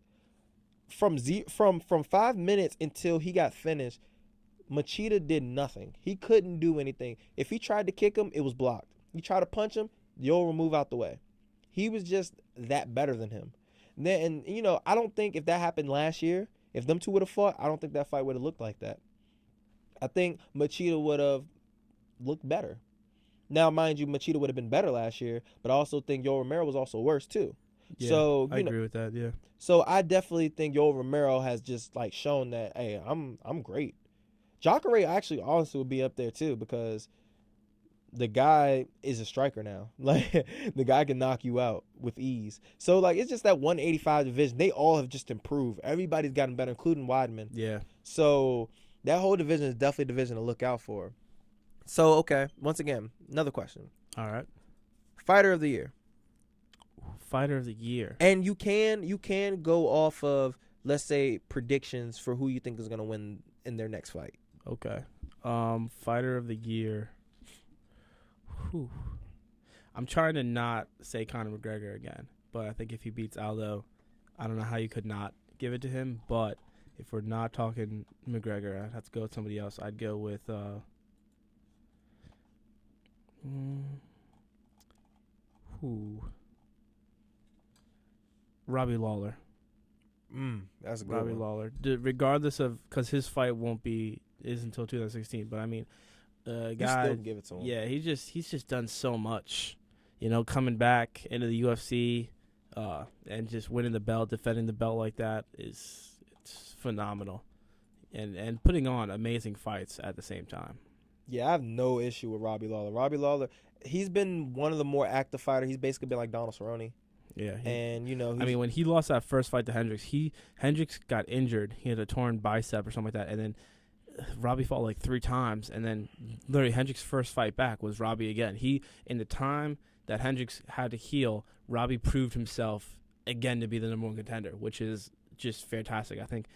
From 5 minutes until he got finished, Machida did nothing. He couldn't do anything. If he tried to kick him, it was blocked. He tried to punch him, Yoel will move out the way. He was just that better than him. And I don't think if that happened last year, if them two would have fought, I don't think that fight would have looked like that. I think Machida would have looked better. Now, mind you, Machida would have been better last year, but I also think Yoel Romero was also worse too. Yeah, so I agree with that. Yeah. So I definitely think Yoel Romero has just shown that, hey, I'm great. Jacare actually also would be up there too because the guy is a striker now. Like, the guy can knock you out with ease. So, it's just that 185 division. They all have just improved. Everybody's gotten better, including Weidman. Yeah. So, that whole division is definitely a division to look out for. So, okay, once again, another question. All right. Fighter of the year. Fighter of the year. And you can go off of, let's say, predictions for who you think is going to win in their next fight. Okay. Fighter of the year. Whew. I'm trying to not say Conor McGregor again, but I think if he beats Aldo, I don't know how you could not give it to him. But if we're not talking McGregor, I'd have to go with somebody else. I'd go with Robbie Lawler. That's a good Robbie one. Lawler. Regardless of, because his fight is until 2016, but I mean, You guy. still give it to him. Yeah, he's just done so much. Coming back into the UFC, and just winning the belt, defending the belt like that it's phenomenal, and putting on amazing fights at the same time. Yeah, I have no issue with Robbie Lawler. Robbie Lawler, he's been one of the more active fighters. He's basically been like Donald Cerrone. Yeah, And when he lost that first fight to Hendricks got injured. He had a torn bicep or something like that, and then Robbie fought like 3 times, and then literally Hendricks' first fight back was Robbie again. In the time that Hendricks had to heal, Robbie proved himself again to be the number 1 contender, which is just fantastic. I think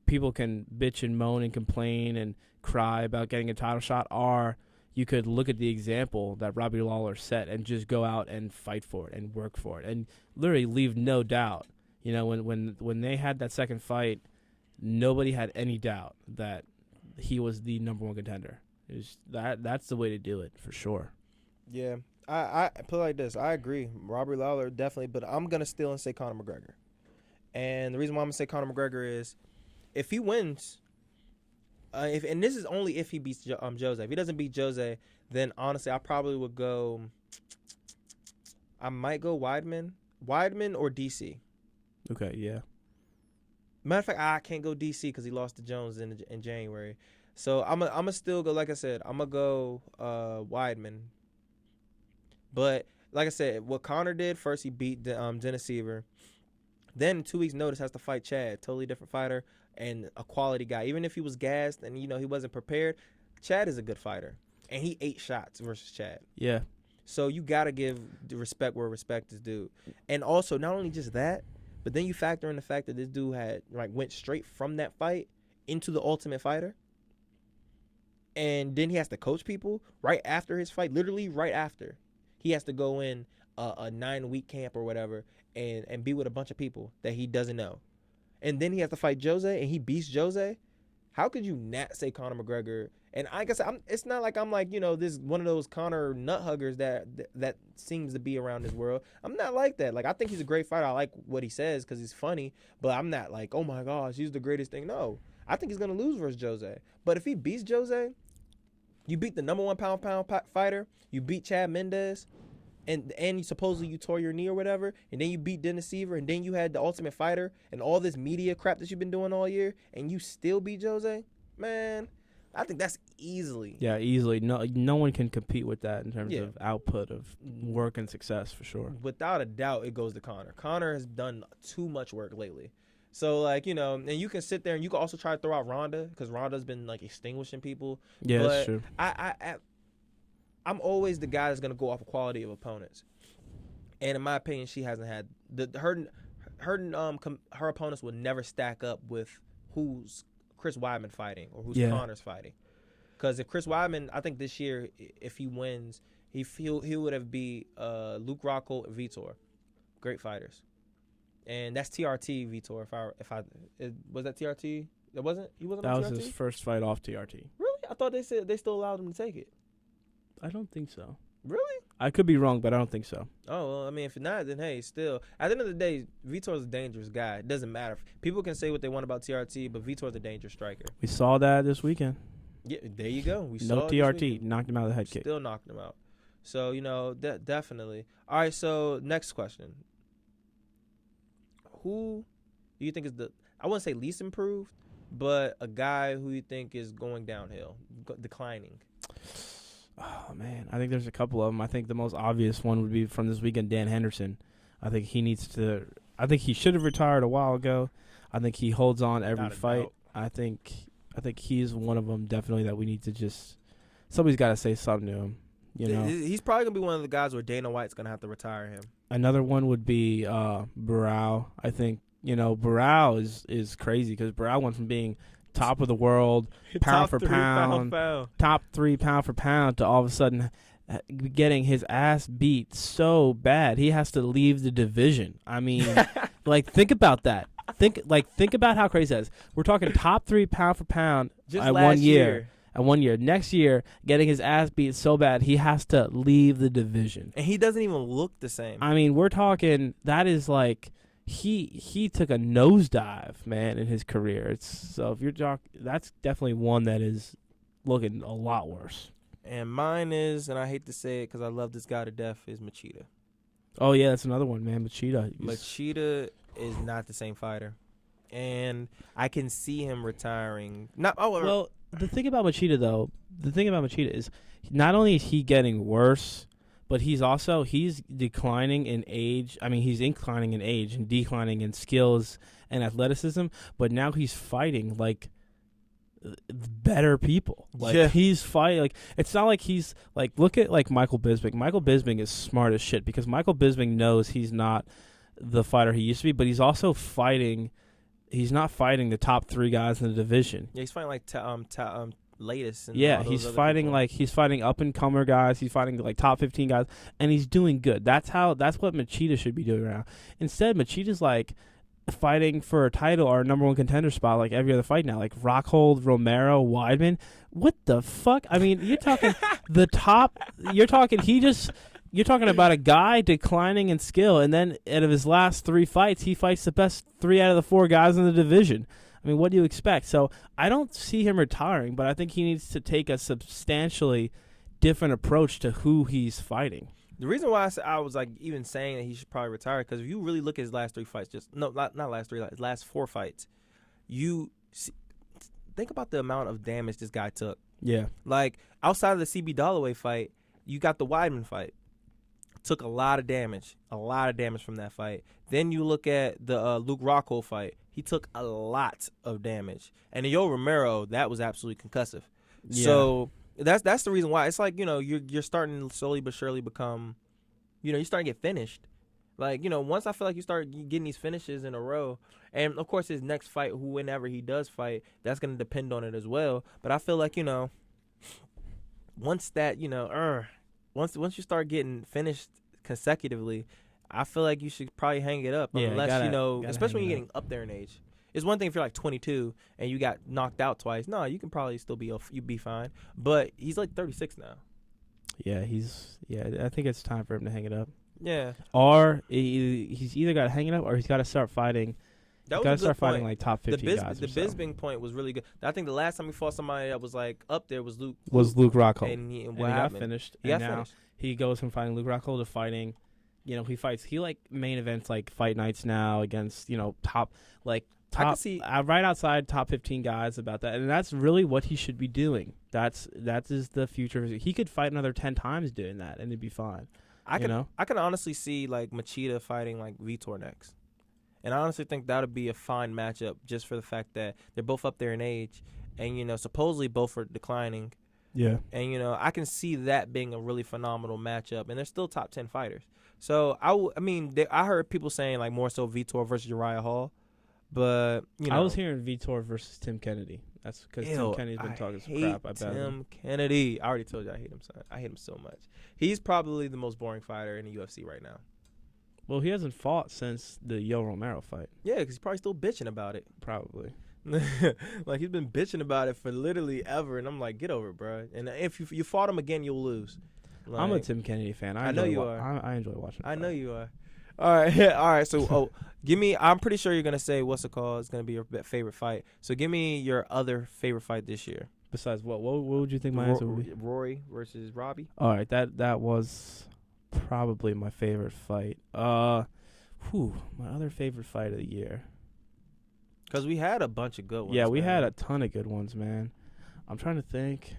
people can bitch and moan and complain and cry about getting a title shot, or you could look at the example that Robbie Lawler set and just go out and fight for it and work for it and literally leave no doubt. When they had that second fight, nobody had any doubt that he was the number 1 contender. That's the way to do it for sure. Yeah, I put it like this. I agree, Robbie Lawler definitely, but I'm gonna still and say Conor McGregor. And the reason why I'm gonna say Conor McGregor is, if he wins, and this is only if he beats Jose. If he doesn't beat Jose, then honestly, I probably would go. I might go Weidman or DC. Okay, yeah. Matter of fact, I can't go DC because he lost to Jones in January. So I'm gonna still go. Like I said, I'm gonna go Weidman. But like I said, what Conor did first, he beat Dennis Seaver. Then in 2 weeks' notice has to fight Chad, totally different fighter and a quality guy. Even if he was gassed and he wasn't prepared, Chad is a good fighter, and he 8 shots versus Chad. Yeah. So you gotta give the respect where respect is due, and also not only just that, but then you factor in the fact that this dude went straight from that fight into the Ultimate Fighter, and then he has to coach people right after his fight, literally right after. He has to go in a 9-week camp or whatever and be with a bunch of people that he doesn't know. And then he has to fight Jose, and he beats Jose. How could you not say Conor McGregor? And I guess it's not like I'm like, this one of those Conor nut huggers that seems to be around this world. I'm not like that. Like, I think he's a great fighter. I like what he says because he's funny, but I'm not like, oh my gosh, he's the greatest thing. No, I think he's going to lose versus Jose. But if he beats Jose, you beat the number 1 pound fighter, you beat Chad Mendez, and you supposedly you tore your knee or whatever, and then you beat Dennis Seaver, and then you had the Ultimate Fighter and all this media crap that you've been doing all year, and you still beat Jose, man, I think that's easily. Yeah, easily. No one can compete with that in terms of output of work and success for sure. Without a doubt, it goes to Conor. Conor has done too much work lately. So, and you can sit there and you can also try to throw out Ronda because Ronda's been, extinguishing people. Yeah, but that's true. I'm always the guy that's going to go off of quality of opponents. And in my opinion, she hasn't had her opponents will never stack up with who's Chris Weidman fighting or who's Conor's fighting. Because if Chris Weidman, I think this year, if he wins, he would have beat Luke Rockhold and Vitor. Great fighters. And that's TRT Vitor. Was that TRT? That wasn't. He wasn't. That on was TRT? his first fight off TRT. Really? I thought they said they still allowed him to take it. I don't think so. Really? I could be wrong, but I don't think so. Oh, well, I mean, if not, then hey, still. At the end of the day, Vitor's a dangerous guy. It doesn't matter. People can say what they want about TRT, but Vitor's a dangerous striker. We saw that this weekend. Yeah, there you go. We no saw TRT. Knocked him out of the head kick. Still knocked him out. So, definitely. All right, so next question. Who do you think is I wouldn't say least improved, but a guy who you think is going downhill, declining? Oh, man. I think there's a couple of them. I think the most obvious one would be from this weekend, Dan Henderson. I think he should have retired a while ago. I think he holds on every fight. I think he's one of them definitely that we need to somebody's got to say something to him. He's probably going to be one of the guys where Dana White's going to have to retire him. Another one would be Barao. I think, Barao is crazy because Barao went from being top of the world, pound for pound, top 3 pound for pound, to all of a sudden getting his ass beat so bad he has to leave the division. I mean, think about that. Think about how crazy that is. We're talking top 3 pound for pound just at last 1 year. At 1 year. Next year, getting his ass beat so bad he has to leave the division. And he doesn't even look the same. I mean, we're talking that is like he took a nosedive, man, in his career. So if you're talking, that's definitely one that is looking a lot worse. And mine is, and I hate to say it because I love this guy to death, is Machida. Oh yeah, that's another one, man. Machida is not the same fighter, and I can see him retiring. Not Well, the thing about Machida is not only is he getting worse, but he's declining in age. I mean, he's inclining in age and declining in skills and athleticism. But now he's fighting like better people. Like he's fighting. Like it's not like he's like look at like Michael Bisping. Michael Bisping is smart as shit because Michael Bisping knows he's not the fighter he used to be, but he's also fighting. He's not fighting the top 3 guys in the division. Yeah, he's fighting like latest. And yeah, he's fighting people. Like he's fighting up and comer guys. He's fighting like top 15 guys, and he's doing good. That's what Machida should be doing right now. Instead, Machida's like fighting for a title or a number 1 contender spot like every other fight now, like Rockhold, Romero, Weidman. What the fuck? I mean, you're talking the top. You're talking about a guy declining in skill, and then out of his last 3 fights, he fights the best 3 out of the 4 guys in the division. I mean, what do you expect? So I don't see him retiring, but I think he needs to take a substantially different approach to who he's fighting. The reason why I was like even saying that he should probably retire, because if you really look at his last 3 fights, not last 3, his last 4 fights, you think about the amount of damage this guy took. Yeah. Like outside of the CB Dollaway fight, you got the Weidman fight. Took a lot of damage from that fight. Then you look at the Luke Rockhold fight. He took a lot of damage. And Yo Romero, that was absolutely concussive. Yeah. So that's the reason why. It's like, you're starting to slowly but surely become, you're starting to get finished. Like, once I feel like you start getting these finishes in a row, and of course his next fight, whenever he does fight, that's going to depend on it as well. But I feel like, once that, once you start getting finished consecutively, I feel like you should probably hang it up. Yeah, unless, especially when you're getting up there in age. It's one thing if you're like 22 and you got knocked out twice. No, you can probably still you'd be fine. But he's like 36 now. Yeah, I think it's time for him to hang it up. Yeah. Or he's either got to hang it up or he's got to start fighting. He's got to start fighting like top 15 guys. The Bisping point was really good. I think the last time he fought somebody that was like up there was Luke Rockhold. And he got finished. And now he goes from fighting Luke Rockhold to fighting, he like main events like fight nights now against, top right outside top 15 guys about that. And that's really what he should be doing. That is the future. He could fight another 10 times doing that and it'd be fine. I can honestly see like Machida fighting like Vitor next. And I honestly think that would be a fine matchup just for the fact that they're both up there in age and, supposedly both are declining. Yeah. And, I can see that being a really phenomenal matchup. And they're still top 10 fighters. So, I heard people saying like more so Vitor versus Uriah Hall. But, I was hearing Vitor versus Tim Kennedy. That's because Tim Kennedy's been talking some crap about Tim Kennedy. I already told you I hate him, son. I hate him so much. He's probably the most boring fighter in the UFC right now. Well, he hasn't fought since the Yo Romero fight. Yeah, because he's probably still bitching about it. Probably. Like, he's been bitching about it for literally ever, and I'm like, get over it, bro. And if you fought him again, you'll lose. Like, I'm a Tim Kennedy fan. I know you are. I enjoy watching him. I know you are. All right. So, give me. I'm pretty sure you're gonna say what's it called? It's gonna be your favorite fight. So, give me your other favorite fight this year. Besides what? What would you think my answer would be? Rory versus Robbie. All right, that was probably my favorite fight. My other favorite fight of the year. Because we had a bunch of good ones. Yeah, we had a ton of good ones, man. I'm trying to think.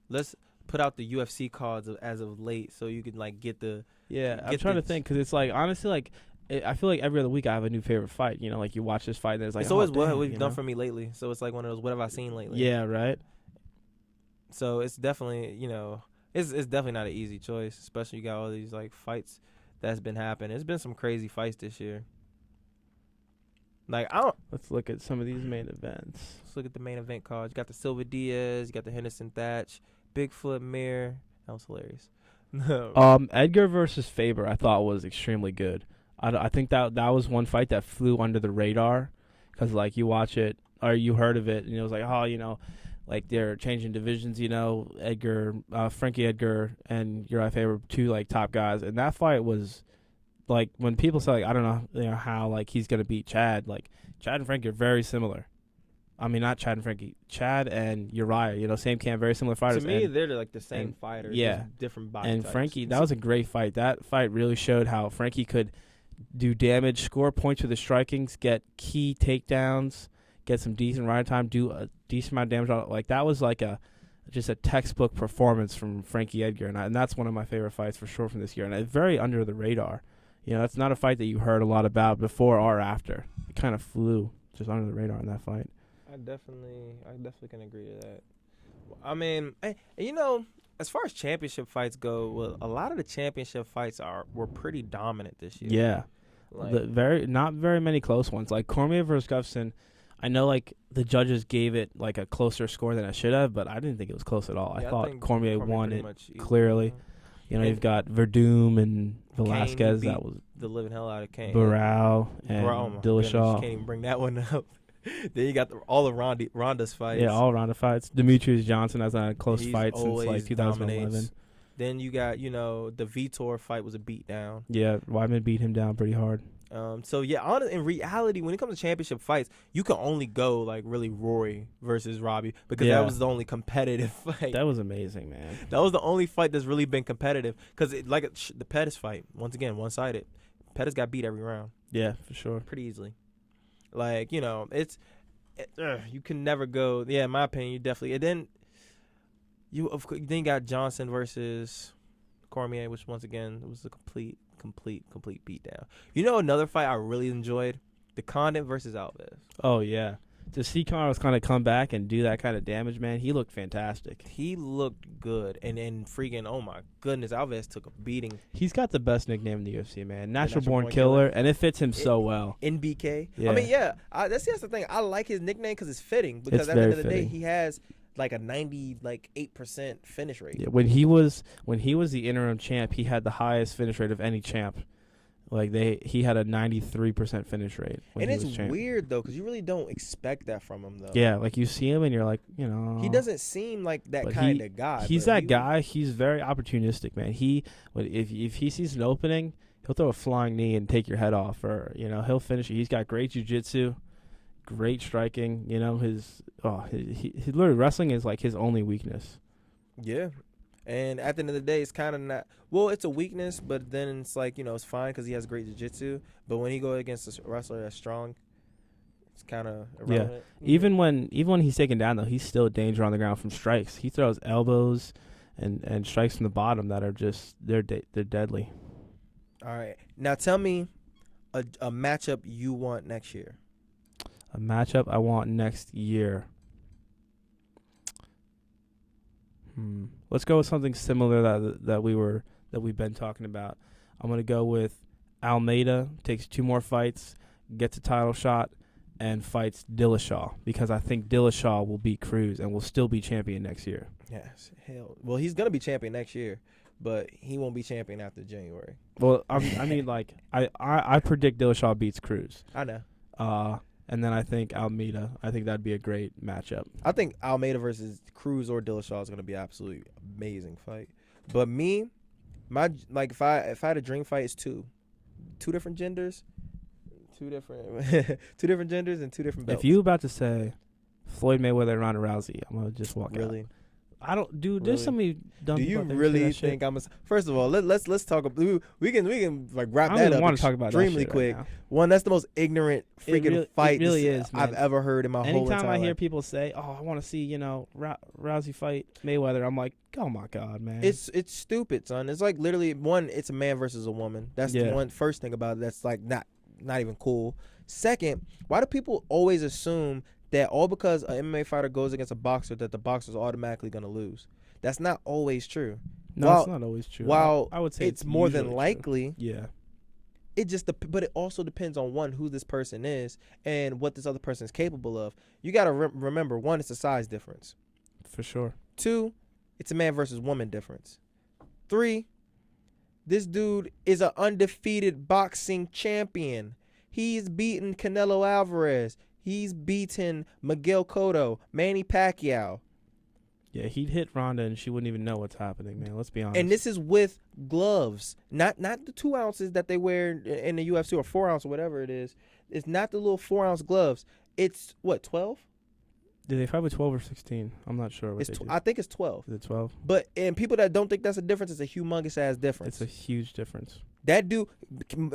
Let's put out the UFC cards as of late so you can like get the. Yeah, I'm trying to think because it's like honestly like I feel like every other week I have a new favorite fight. Like you watch this fight and it's like it's always what we've done for me lately. So it's like one of those what have I seen lately. Yeah, right. So it's definitely it's definitely not an easy choice, especially you got all these like fights that's been happening. There's been some crazy fights this year. Like Let's look at some of these main events. Let's look at the main event cards. You got the Silva Diaz, you got the Henderson Thatch, Bigfoot Mir. That was hilarious. Edgar versus Faber I thought was extremely good. I think that was one fight that flew under the radar because like you watch it or you heard of it and it was like like they're changing divisions. Frankie Edgar and Uriah Faber, two like top guys, and that fight was like when people say like I don't know how like he's gonna beat Chad. Like Chad and Frankie are very similar. I mean, not Chad and Frankie. Chad and Uriah. You know, same camp, very similar To fighters. me, and, they're like the same and- fighters. yeah. Just different body and types. Frankie, that was a great fight. That fight really showed how Frankie could do damage, score points with his strikings, get key takedowns, get some decent ride time, do a decent amount of damage. Like that was like just a textbook performance from Frankie Edgar, and that's one of my favorite fights for sure from this year. And it's very under the radar. You know, that's not a fight that you heard a lot about before or after. It kind of flew just under the radar in that fight. I definitely can agree to that. I mean, you know, as far as championship fights go, well, a lot of the championship fights were pretty dominant this year. Yeah, Like, not very many close ones. Like Cormier versus Gustafsson, I know like the judges gave it like a closer score than it should have, but I didn't think it was close at all. yeah, I thought think Cormier won pretty it much easily, clearly. you know. You know, And you've got Verdum and Kane, Velasquez. he That beat was the living hell out of Kane. Barao and Bro, oh my goodness, Dillashaw. can't even bring that one up. Then you got all of Ronda's fights. Yeah, all around the fights. Demetrius Johnson has had a close He's fight since always like 2011. dominates. Then you got, you know, the Vitor fight was a beatdown. Yeah, Weidman beat him down pretty hard. So yeah, in reality, when it comes to championship fights, you can only go like really Rory versus Robbie because Yeah. that was the only competitive fight. That was amazing, man. That was the only fight that's really been competitive because the Pettis fight, once again, one-sided. Pettis got beat every round Yeah, for sure. pretty easily. Like, you know, you can never go. Yeah, in my opinion, you definitely. And then you got Johnson versus Cormier, which once again was a complete beatdown. You know, another fight I really enjoyed, the Condit versus Alves. Oh yeah, to see Carlos kind of come back and do that kind of damage, man, he looked fantastic. He looked good, and freaking, oh my goodness, Alves took a beating. He's got the best nickname in the UFC, man. Natural Natural born Born killer, Killer. and it fits him so well. NBK. Yeah. I mean, yeah, that's the thing. I like his nickname because it's fitting. Because It's at the end of very the day, fitting. he has like a 8% finish rate. Yeah, when he was the interim champ, he had the highest finish rate of any champ. Like he had a 93% finish rate when And he it's was champ. weird though, because you really don't expect that from him though. Yeah, like you see him and you're like, you know, He doesn't seem like that But kind of guy. he's but that guy. He's very opportunistic, man. If he sees an opening, he'll throw a flying knee and take your head off, or you know he'll finish it. He's got great jiu-jitsu, great striking. You know his literally wrestling is like his only weakness. Yeah. And at the end of the day, it's kind of not. Well, it's a weakness, but then it's like, you know, it's fine because he has great jiu-jitsu. But when he go against a wrestler that's strong, it's kind of irrelevant. Even when he's taken down though, he's still a danger on the ground from strikes. He throws elbows and strikes from the bottom that are just they're deadly. All right. Now tell me a matchup you want next year. A matchup I want next year. Let's go with something similar that we've been talking about. I'm gonna go with Almeida takes 2 more fights, gets a title shot, and fights Dillashaw because I think Dillashaw will beat Cruz and will still be champion next year. Yes. Hell. Well, he's gonna be champion next year, but he won't be champion after January. Well, I mean, like I predict Dillashaw beats Cruz. I know. And then I think Almeida. I think that'd be a great matchup. I think Almeida versus Cruz or Dillashaw is going to be an absolutely amazing fight. But me, if I had a dream fight, it's two different genders, two different genders and 2 different belts. If you about to say Floyd Mayweather, Ronda Rousey, I'm gonna just walk out. really, I don't, dude. Really? There's so many dumb do people you out there who say really that shit. think I'm? First of all, let's talk about. We can like wrap I that don't up want to talk about that extremely shit quick. Right now. One, that's the most ignorant freaking fight it really is, I've man. ever heard in my whole Anytime entire I hear life. people say, "Oh, I want to see Rousey fight Mayweather," I'm like, "Oh my god, man!" It's stupid, son. It's like literally one. It's a man versus a woman. That's the Yeah. one first thing about it. That's like not even cool. Second, why do people always assume that all because an MMA fighter goes against a boxer that the boxer's automatically gonna lose? That's not always true. no, it's not always true. While I would say it's more than usually true. likely. Yeah, It just but it also depends on one, who this person is and what this other person is capable of. You gotta remember, one, it's a size difference. for sure. 2, it's a man versus woman difference. 3, this dude is an undefeated boxing champion. He's beaten Canelo Alvarez. He's beaten Miguel Cotto, Manny Pacquiao. Yeah, he'd hit Ronda and she wouldn't even know what's happening, man. Let's be honest. And this is with gloves, not the 2 ounces that they wear in the UFC or 4 ounce or whatever it is. It's not the little 4 ounce gloves. It's what, 12? Did they fight with 12 or 16? I'm not sure. I think it's 12. Is it 12? But and people that don't think that's a difference, it's a humongous ass difference. It's a huge difference. That dude,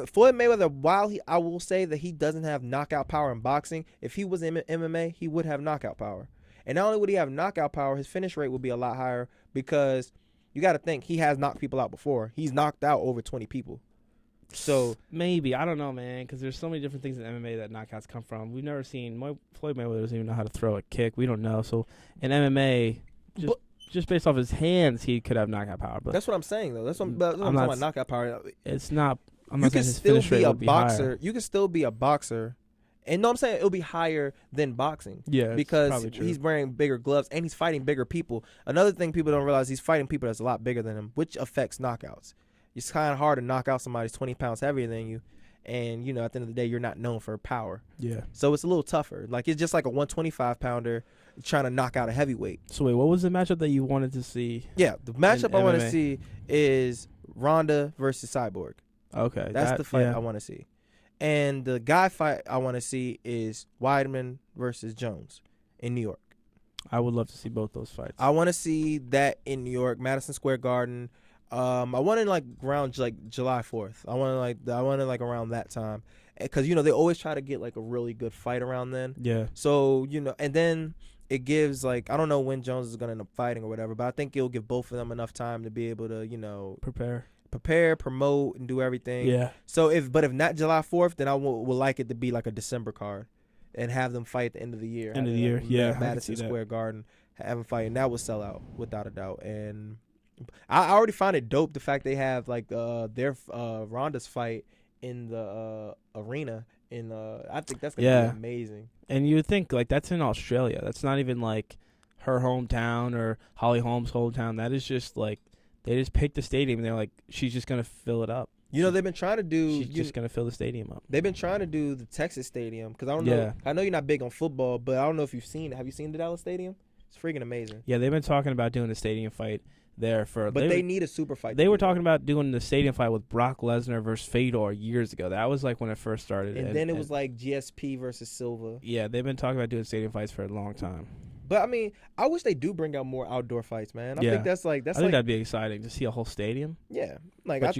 Floyd Mayweather, while I will say that he doesn't have knockout power in boxing, if he was in MMA, he would have knockout power. And not only would he have knockout power, his finish rate would be a lot higher because you got to think he has knocked people out before. He's knocked out over 20 people. So maybe, I don't know, man, because there's so many different things in MMA that knockouts come from. We've never seen Floyd Mayweather doesn't even know how to throw a kick. We don't know. So in MMA, just based off his hands, he could have knockout power. But that's what I'm saying, though. That's what I'm talking about knockout power. It's not. I'm you not can saying his still finish rate be a would boxer. higher. You can still be a boxer, and no, I'm saying it'll be higher than boxing. Yeah, because he's wearing bigger gloves and he's fighting bigger people. Another thing people don't realize, he's fighting people that's a lot bigger than him, which affects knockouts. It's kind of hard to knock out somebody who's 20 pounds heavier than you. And, you know, at the end of the day, you're not known for power. Yeah. So it's a little tougher. Like, it's just like a 125-pounder trying to knock out a heavyweight. So, wait, what was the matchup that you wanted to see? Yeah, the matchup I want to see is Ronda versus Cyborg. Okay. That's the fight I want to see. And the guy fight I want to see is Weidman versus Jones in New York. I would love to see both those fights. I want to see that in New York, Madison Square Garden. I want it like around like July 4th. I want it like around that time, because you know they always try to get like a really good fight around then. Yeah. So you know, and then it gives like I don't know when Jones is gonna end up fighting or whatever, but I think it'll give both of them enough time to be able to prepare, promote, and do everything. Yeah. So if not July 4th, then I will like it to be like a December card, and have them fight at the end of the year. Madison Square Garden, have them fight, and that will sell out without a doubt. And I already find it dope the fact they have like their Ronda's fight in the arena in I think that's gonna be amazing. And you would think like that's in Australia. That's not even like her hometown or Holly Holm's hometown. That is just like they just picked the stadium and they're like she's just gonna fill it up. You know they've been trying to do. She's just gonna fill the stadium up. They've been trying to do the Texas stadium because I don't know. I know you're not big on football, but I don't know if you've seen it. Have you seen the Dallas Stadium? It's freaking amazing. Yeah, they've been talking about doing a stadium fight there but they need a super fight. They were talking about doing the stadium fight with Brock Lesnar versus Fedor years ago. That was like when it first started. And then it was like GSP versus Silva. Yeah, they've been talking about doing stadium fights for a long time. But I mean, I wish they do bring out more outdoor fights, man. I think I think that'd be exciting to see a whole stadium. Yeah, like but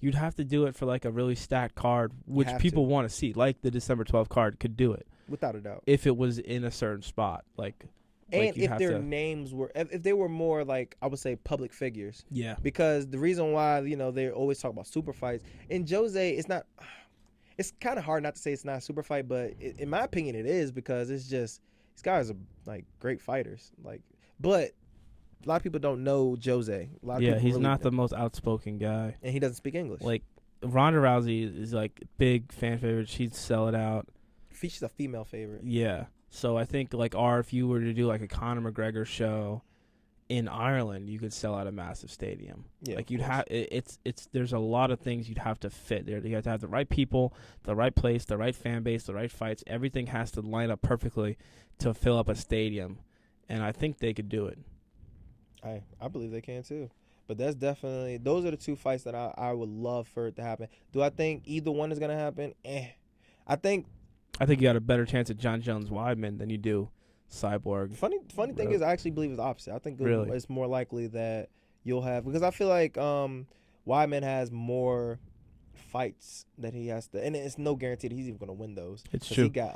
you'd have to do it for like a really stacked card, which people want to see. Like the December 12th card could do it without a doubt if it was in a certain spot, like. And if their names were, if they were more like, I would say, public figures. Yeah. Because the reason why, you know, they always talk about super fights. And Jose, it's kind of hard not to say it's not a super fight, but in my opinion it is, because it's just, these guys are, like, great fighters. Like, but a lot of people don't know Jose. A lot of people he's really not the most outspoken guy. And he doesn't speak English. Like, Ronda Rousey is, like, big fan favorite. She'd sell it out. She's a female favorite. Yeah. So I think like if you were to do like a Conor McGregor show in Ireland, you could sell out a massive stadium. Yeah, like you'd have it's there's a lot of things you'd have to fit there. You have to have the right people, the right place, the right fan base, the right fights. Everything has to line up perfectly to fill up a stadium, and I think they could do it. I believe they can too. But those are the two fights that I would love for it to happen. Do I think either one is gonna happen? I think you got a better chance at John Jones Weidman than you do Cyborg. Funny thing is, I actually believe it's the opposite. I think it's more likely that you'll have, because I feel like Weidman has more fights that he has to, and it's no guarantee that he's even going to win those. It's true. He got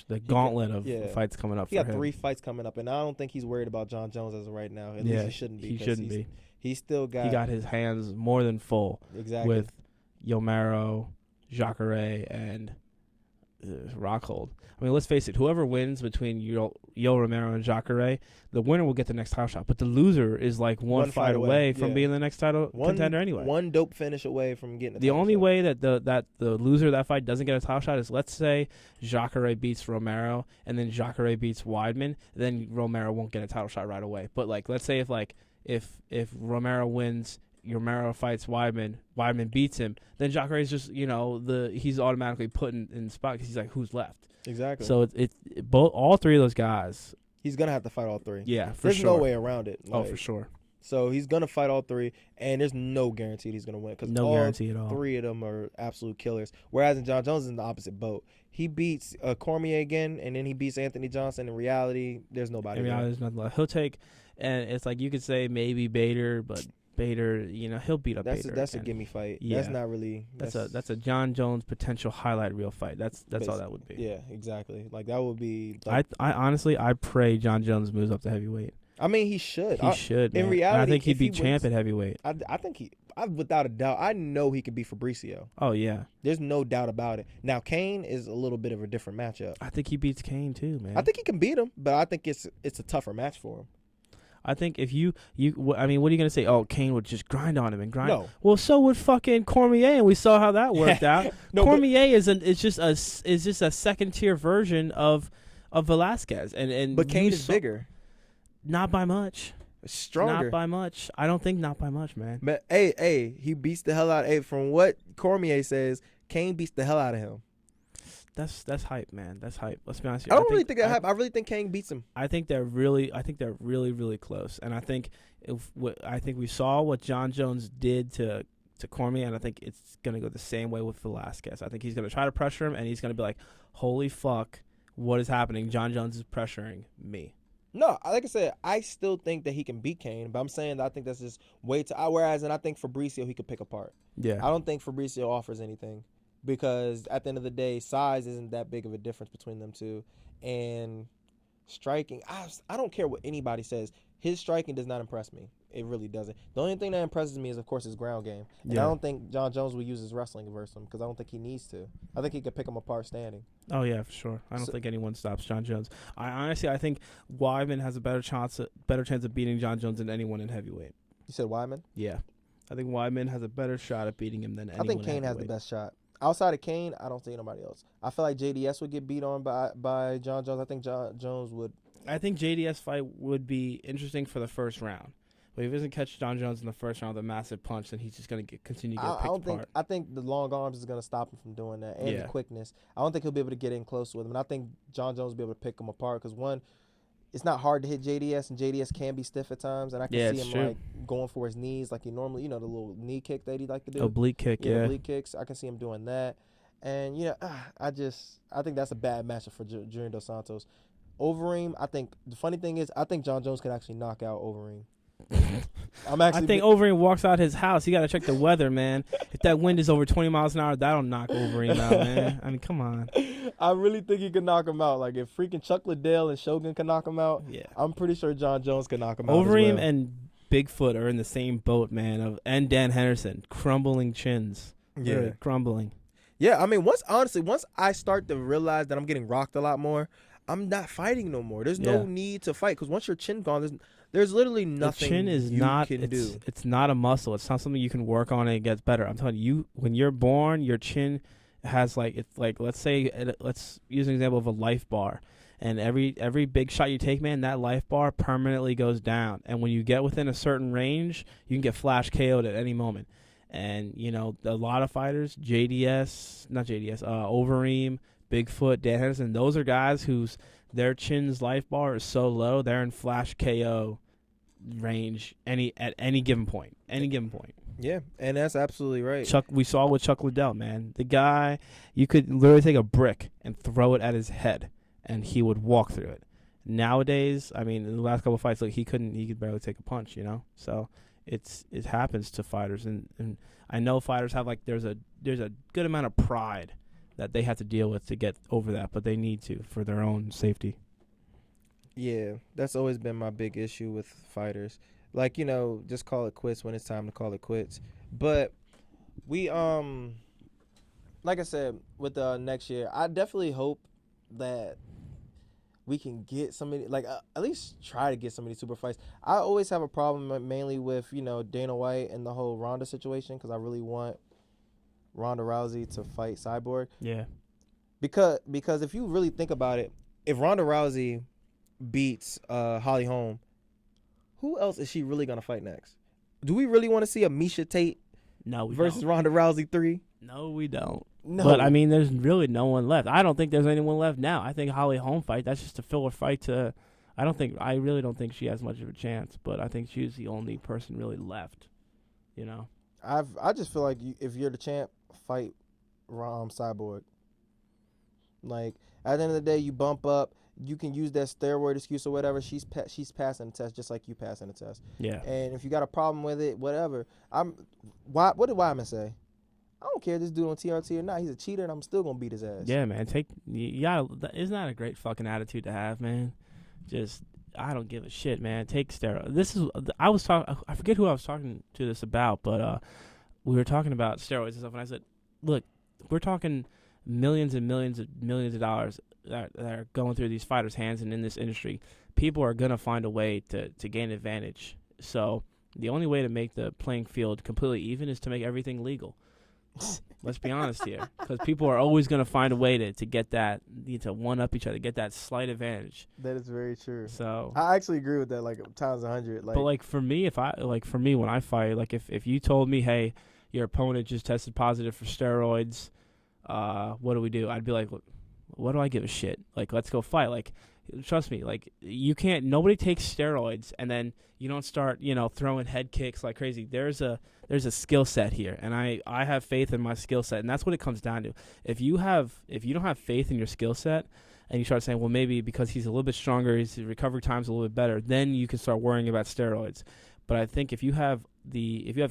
the gauntlet of fights coming up. He got 3 fights coming up, and I don't think he's worried about John Jones as of right now. At least he shouldn't be. He shouldn't be. He's still got. He got his hands more than full. Exactly. With Yomaro, Jacare, and Rockhold. I mean, let's face it. Whoever wins between Yo Romero and Jacare, the winner will get the next title shot. But the loser is like one fight away from being the next title contender anyway. One dope finish away from getting the only way that the loser of that fight doesn't get a title shot is, let's say Jacare beats Romero and then Jacare beats Weidman. Then Romero won't get a title shot right away. But like, let's say if Romero wins, Romero fights Weidman beats him, then Jacare is just, he's automatically put in the spot because he's like, who's left? Exactly. So all 3 of those guys. He's gonna have to fight all 3. Yeah, There's sure. no way around it. For sure. So he's gonna fight all three, and there's no guarantee he's gonna win because No guarantee at all. three of them are absolute killers. Whereas in John Jones is in the opposite boat. He beats Cormier again, and then he beats Anthony Johnson. In reality, there's nobody. In reality, there's nothing left. He'll take, and it's like you could say maybe Bader, but Bader, he'll beat up Bader. That's a gimme fight. Yeah. That's not really. That's a John Jones potential highlight reel fight. That's all that would be. Yeah, exactly. Like that would be. I honestly pray John Jones moves up to heavyweight. I mean, he should. He should. Man. In reality, and I think he'd be wins, champ at heavyweight. I think without a doubt, I know he could beat Fabricio. Oh yeah, there's no doubt about it. Now Kane is a little bit of a different matchup. I think he beats Kane too, man. I think he can beat him, but I think it's a tougher match for him. I think if what are you gonna say? Oh, Kane would just grind on him and grind. No. Well, so would fucking Cormier, and we saw how that worked out. No, Cormier is just a second tier version of Velasquez, and but Kane is bigger. Not by much. Stronger. Not by much. I don't think not by much, man. But he beats the hell out. From what Cormier says, Kane beats the hell out of him. That's hype, man. That's hype. Let's be honest. I don't really think that hype. I really think Kane beats him. I think they're really really close. And I think we saw what John Jones did to Cormier, and I think it's gonna go the same way with Velasquez. I think he's gonna try to pressure him, and he's gonna be like, "Holy fuck, what is happening? John Jones is pressuring me." No, like I said, I still think that he can beat Kane, but I'm saying that I think that's just way too. Whereas, and I think Fabricio he could pick apart. Yeah, I don't think Fabricio offers anything because at the end of the day, size isn't that big of a difference between them two, and striking. I don't care what anybody says. His striking does not impress me. It really doesn't. The only thing that impresses me is, of course, his ground game. And I don't think John Jones will use his wrestling versus him because I don't think he needs to. I think he could pick him apart standing. Oh, yeah, for sure. I don't think anyone stops John Jones. I think Weidman has a better chance of beating John Jones than anyone in heavyweight. You said Weidman? Yeah. I think Weidman has a better shot at beating him than anyone. I think Kane has the best shot. Outside of Kane, I don't see nobody else. I feel like JDS would get beat on by John Jones. I think John Jones would. I think JDS fight would be interesting for the first round. But if he doesn't catch John Jones in the first round with a massive punch, then he's just going to continue to get picked apart. I think the long arms is going to stop him from doing that, and the quickness. I don't think he'll be able to get in close with him. And I think John Jones will be able to pick him apart because, one, it's not hard to hit JDS, and JDS can be stiff at times. And I can see him like going for his knees like he normally, the little knee kick that he like to do. Oblique kick, yeah. Oblique kicks. I can see him doing that. And, I think that's a bad matchup for Junior Dos Santos. Overeem, I think the funny thing is, I think John Jones can actually knock out Overeem. I think Overeem walks out his house. You got to check the weather, man. If that wind is over 20 miles an hour, that'll knock Overeem out, man. I mean, come on. I really think he could knock him out. Like, if freaking Chuck Liddell and Shogun can knock him out, I'm pretty sure John Jones can knock him out. Overeem and Bigfoot are in the same boat, man. And Dan Henderson, crumbling chins. Yeah, they're crumbling. Yeah, I mean, once I start to realize that I'm getting rocked a lot more, I'm not fighting no more. There's no need to fight because once your chin gone, there's literally nothing the chin is you can do. It's not a muscle. It's not something you can work on and it gets better. I'm telling you, when you're born, your chin has let's use an example of a life bar. And every big shot you take, man, that life bar permanently goes down. And when you get within a certain range, you can get flash KO'd at any moment. And, a lot of fighters, Overeem, Bigfoot, Dan Henderson, those are guys whose their chin's life bar is so low, they're in flash KO range at any given point. Yeah, and that's absolutely right. We saw with Chuck Liddell, man. The guy, you could literally take a brick and throw it at his head, and he would walk through it. Nowadays, I mean, in the last couple of fights, he could barely take a punch, So it happens to fighters, and I know fighters have there's a good amount of pride that they have to deal with to get over that, but they need to for their own safety. Yeah, that's always been my big issue with fighters. Just call it quits when it's time to call it quits. But we like I said, with next year, I definitely hope that we can get somebody, at least try to get some of these super fights. I always have a problem mainly with, Dana White and the whole Ronda situation because I really want Ronda Rousey to fight Cyborg. Yeah. Because if you really think about it, if Ronda Rousey beats Holly Holm, who else is she really going to fight next? Do we really want to see a Miesha Tate versus Ronda Rousey 3? No, we don't. No. But, I mean, there's really no one left. I don't think there's anyone left now. I think Holly Holm fight, that's just a filler fight to, I really don't think she has much of a chance. But I think she's the only person really left. You know. I just feel like if you're the champ, fight Cyborg. Like at the end of the day, you bump up. You can use that steroid excuse or whatever. She's passing the test just like you passing the test. Yeah. And if you got a problem with it, whatever. What did Wyman say? I don't care if this dude on TRT or not. He's a cheater, and I'm still gonna beat his ass. Yeah, man. You gotta. Isn't that a great fucking attitude to have, man? Just I don't give a shit, man. Take steroids. I forget who I was talking to this about, but we were talking about steroids and stuff, and I said, look, we're talking millions and millions of dollars that are going through these fighters' hands, and in this industry, people are gonna find a way to gain advantage. So the only way to make the playing field completely even is to make everything legal. Let's be honest here, because people are always going to find a way to get that, to one-up each other, get that slight advantage. That is very true. So I actually agree with that, like times 100. Like, but like for me, when I fight, like if you told me, hey, your opponent just tested positive for steroids, what do we do? I'd be like, what do I give a shit? Like, let's go fight. Like, trust me, like nobody takes steroids and then you don't start, throwing head kicks like crazy. There's a skill set here, and I have faith in my skill set, and that's what it comes down to. If you don't have faith in your skill set, and you start saying, well, maybe because he's a little bit stronger, his recovery time's a little bit better, then you can start worrying about steroids. But I think if you have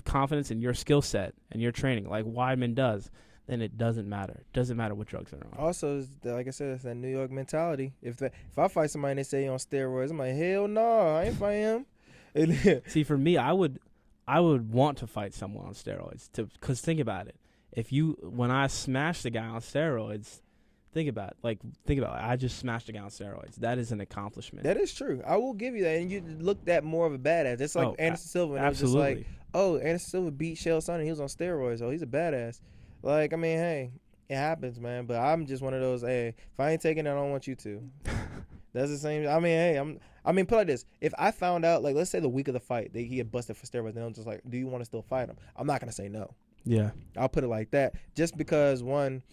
confidence in your skill set and your training, like Weidman does, then it doesn't matter. It doesn't matter what drugs are on. Also, like I said, it's that New York mentality. If I fight somebody and they say you're on steroids, I'm like, hell no, I ain't fighting him. See, for me, I would want to fight someone on steroids because think about it. When I smashed the guy on steroids, think about it. I just smashed a guy on steroids. That is an accomplishment. That is true. I will give you that. And you looked at more of a badass. It's like Anderson Silva. And Absolutely. It was just like, oh, Anderson Silva beat Chael Sonnen. He was on steroids. Oh, he's a badass. Like, I mean, hey, it happens, man. But I'm just one of those, hey, if I ain't taking it, I don't want you to. That's the same. I mean, hey, put it like this. If I found out, like, let's say the week of the fight, he had busted for steroids, and I'm just like, do you want to still fight him? I'm not going to say no. Yeah. I'll put it like that. Just because, one,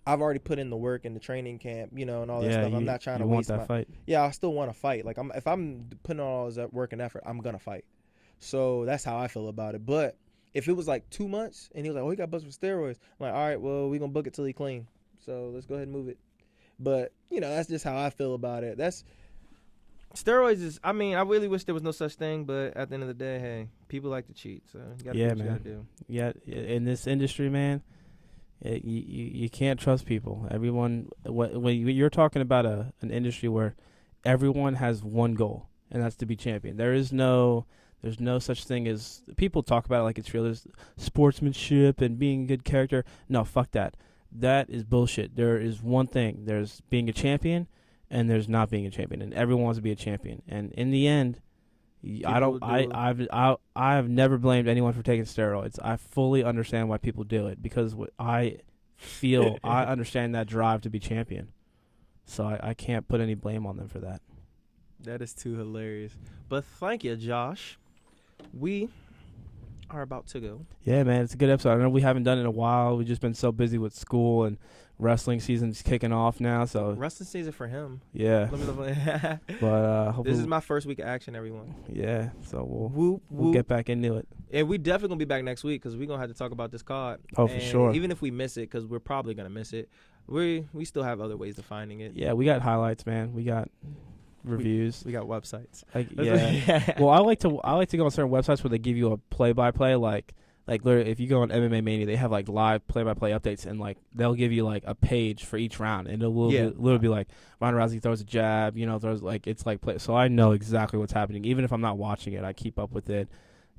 I've already put in the work in the training camp, and all that stuff. I'm not trying to waste that fight. Yeah, I still want to fight. Like, if I'm putting all this work and effort, I'm going to fight. So that's how I feel about it. But if it was like 2 months and he was like, oh, he got busted for steroids, I'm like, all right, well, we're going to book it till he clean. So let's go ahead and move it. But, that's just how I feel about it. Steroids is, I really wish there was no such thing, but at the end of the day, hey, people like to cheat, so you got to do what you got to do. Yeah, in this industry, man, you can't trust people. Everyone, when you're talking about an industry where everyone has one goal, and that's to be champion. There's no such thing as, people talk about it like it's real. There's sportsmanship and being a good character. No, fuck that. That is bullshit. There is one thing. There's being a champion, and there's not being a champion. And everyone wants to be a champion. And in the end, I've never blamed anyone for taking steroids. I fully understand why people do it because I feel I understand that drive to be champion. So I can't put any blame on them for that. That is too hilarious. But thank you, Josh. We are about to go. Yeah, man, it's a good episode. I know we haven't done it in a while. We've just been so busy with school, and wrestling season's kicking off now. So wrestling season for him. Yeah. But hopefully this is my first week of action, everyone. Yeah, so we'll get back into it. And we definitely gonna be back next week because we're gonna have to talk about this card. Oh, for sure. Even if we miss it, because we're probably gonna miss it, we still have other ways of finding it. Yeah, we got highlights, man. We got reviews. We got websites. Yeah. Well, I like to go on certain websites where they give you a play-by-play, like literally, if you go on MMA Mania, they have like live play-by-play updates, and like they'll give you like a page for each round, and it'll literally be like Ronda Rousey throws a jab, throws like it's like play. So I know exactly what's happening, even if I'm not watching it. I keep up with it,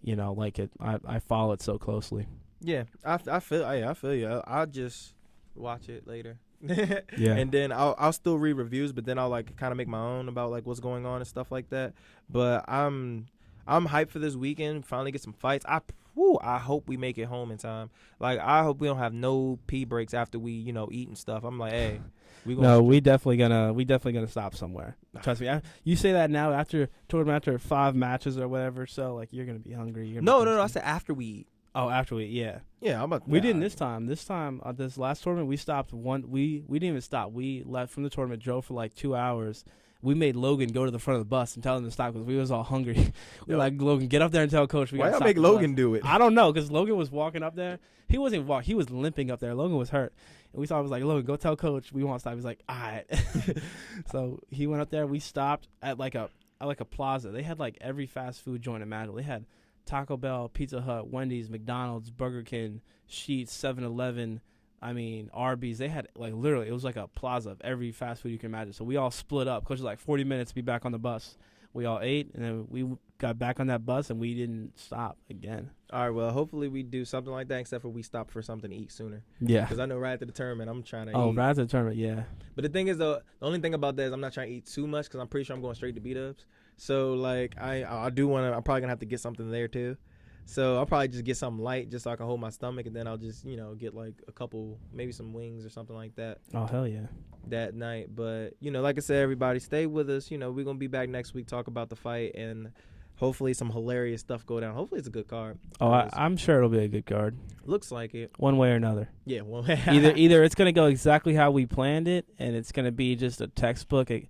like it. I follow it so closely. Yeah, I feel you. I'll just watch it later. Yeah, and then I'll still read reviews, but then I'll like kind of make my own about like what's going on and stuff like that. But I'm hyped for this weekend. Finally get some fights. I hope we make it home in time. Like I hope we don't have no pee breaks after we eat and stuff. I'm like, hey, we definitely gonna stop somewhere. Trust me. You say that now after 5 matches or whatever. So like you're gonna be hungry. No. I said after we eat. Oh, after we, yeah. Yeah, we didn't this time. This time, this last tournament, we stopped we didn't even stop. We left from the tournament, drove for like 2 hours, we made Logan go to the front of the bus and tell him to stop because we was all hungry. We were like, Logan, get up there and tell coach we Why got to y'all stop make the Logan bus. do it? I don't know because Logan was walking up there. He wasn't walking. He was limping up there. Logan was hurt. And we thought it was like, Logan, go tell coach we want to stop. He's like, all right. So he went up there. We stopped at like a plaza. They had like every fast food joint imaginable. They had Taco Bell, Pizza Hut, Wendy's, McDonald's, Burger King, Sheetz, 7-Eleven, Arby's. They had like literally, it was like a plaza of every fast food you can imagine. So we all split up. Coach was like 40 minutes to be back on the bus. We all ate, and then we got back on that bus, and we didn't stop again. All right, well, hopefully we do something like that, except for we stop for something to eat sooner. Yeah. Because I know right after the tournament, I'm trying to eat. Oh, right after the tournament, yeah. But the thing is, though, the only thing about that is I'm not trying to eat too much because I'm pretty sure I'm going straight to B-dubs. So, like, I do want to – I'm probably going to have to get something there, too. So I'll probably just get something light just so I can hold my stomach, and then I'll just, get like a couple, maybe some wings or something like that. Oh, hell yeah. That night. But, like I said, everybody, stay with us. We're going to be back next week, talk about the fight, and hopefully some hilarious stuff go down. Hopefully it's a good card. Oh, I'm sure it'll be a good card. Looks like it. One way or another. Yeah, well, either it's going to go exactly how we planned it, and it's going to be just a textbook a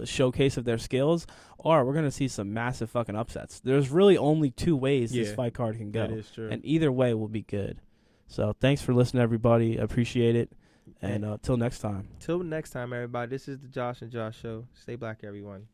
showcase of their skills, or we're going to see some massive fucking upsets. There's really only two ways this fight card can go. That is true. And either way will be good. So thanks for listening, everybody. Appreciate it. And till next time. Till next time, everybody. This is the Josh and Josh Show. Stay black, everyone.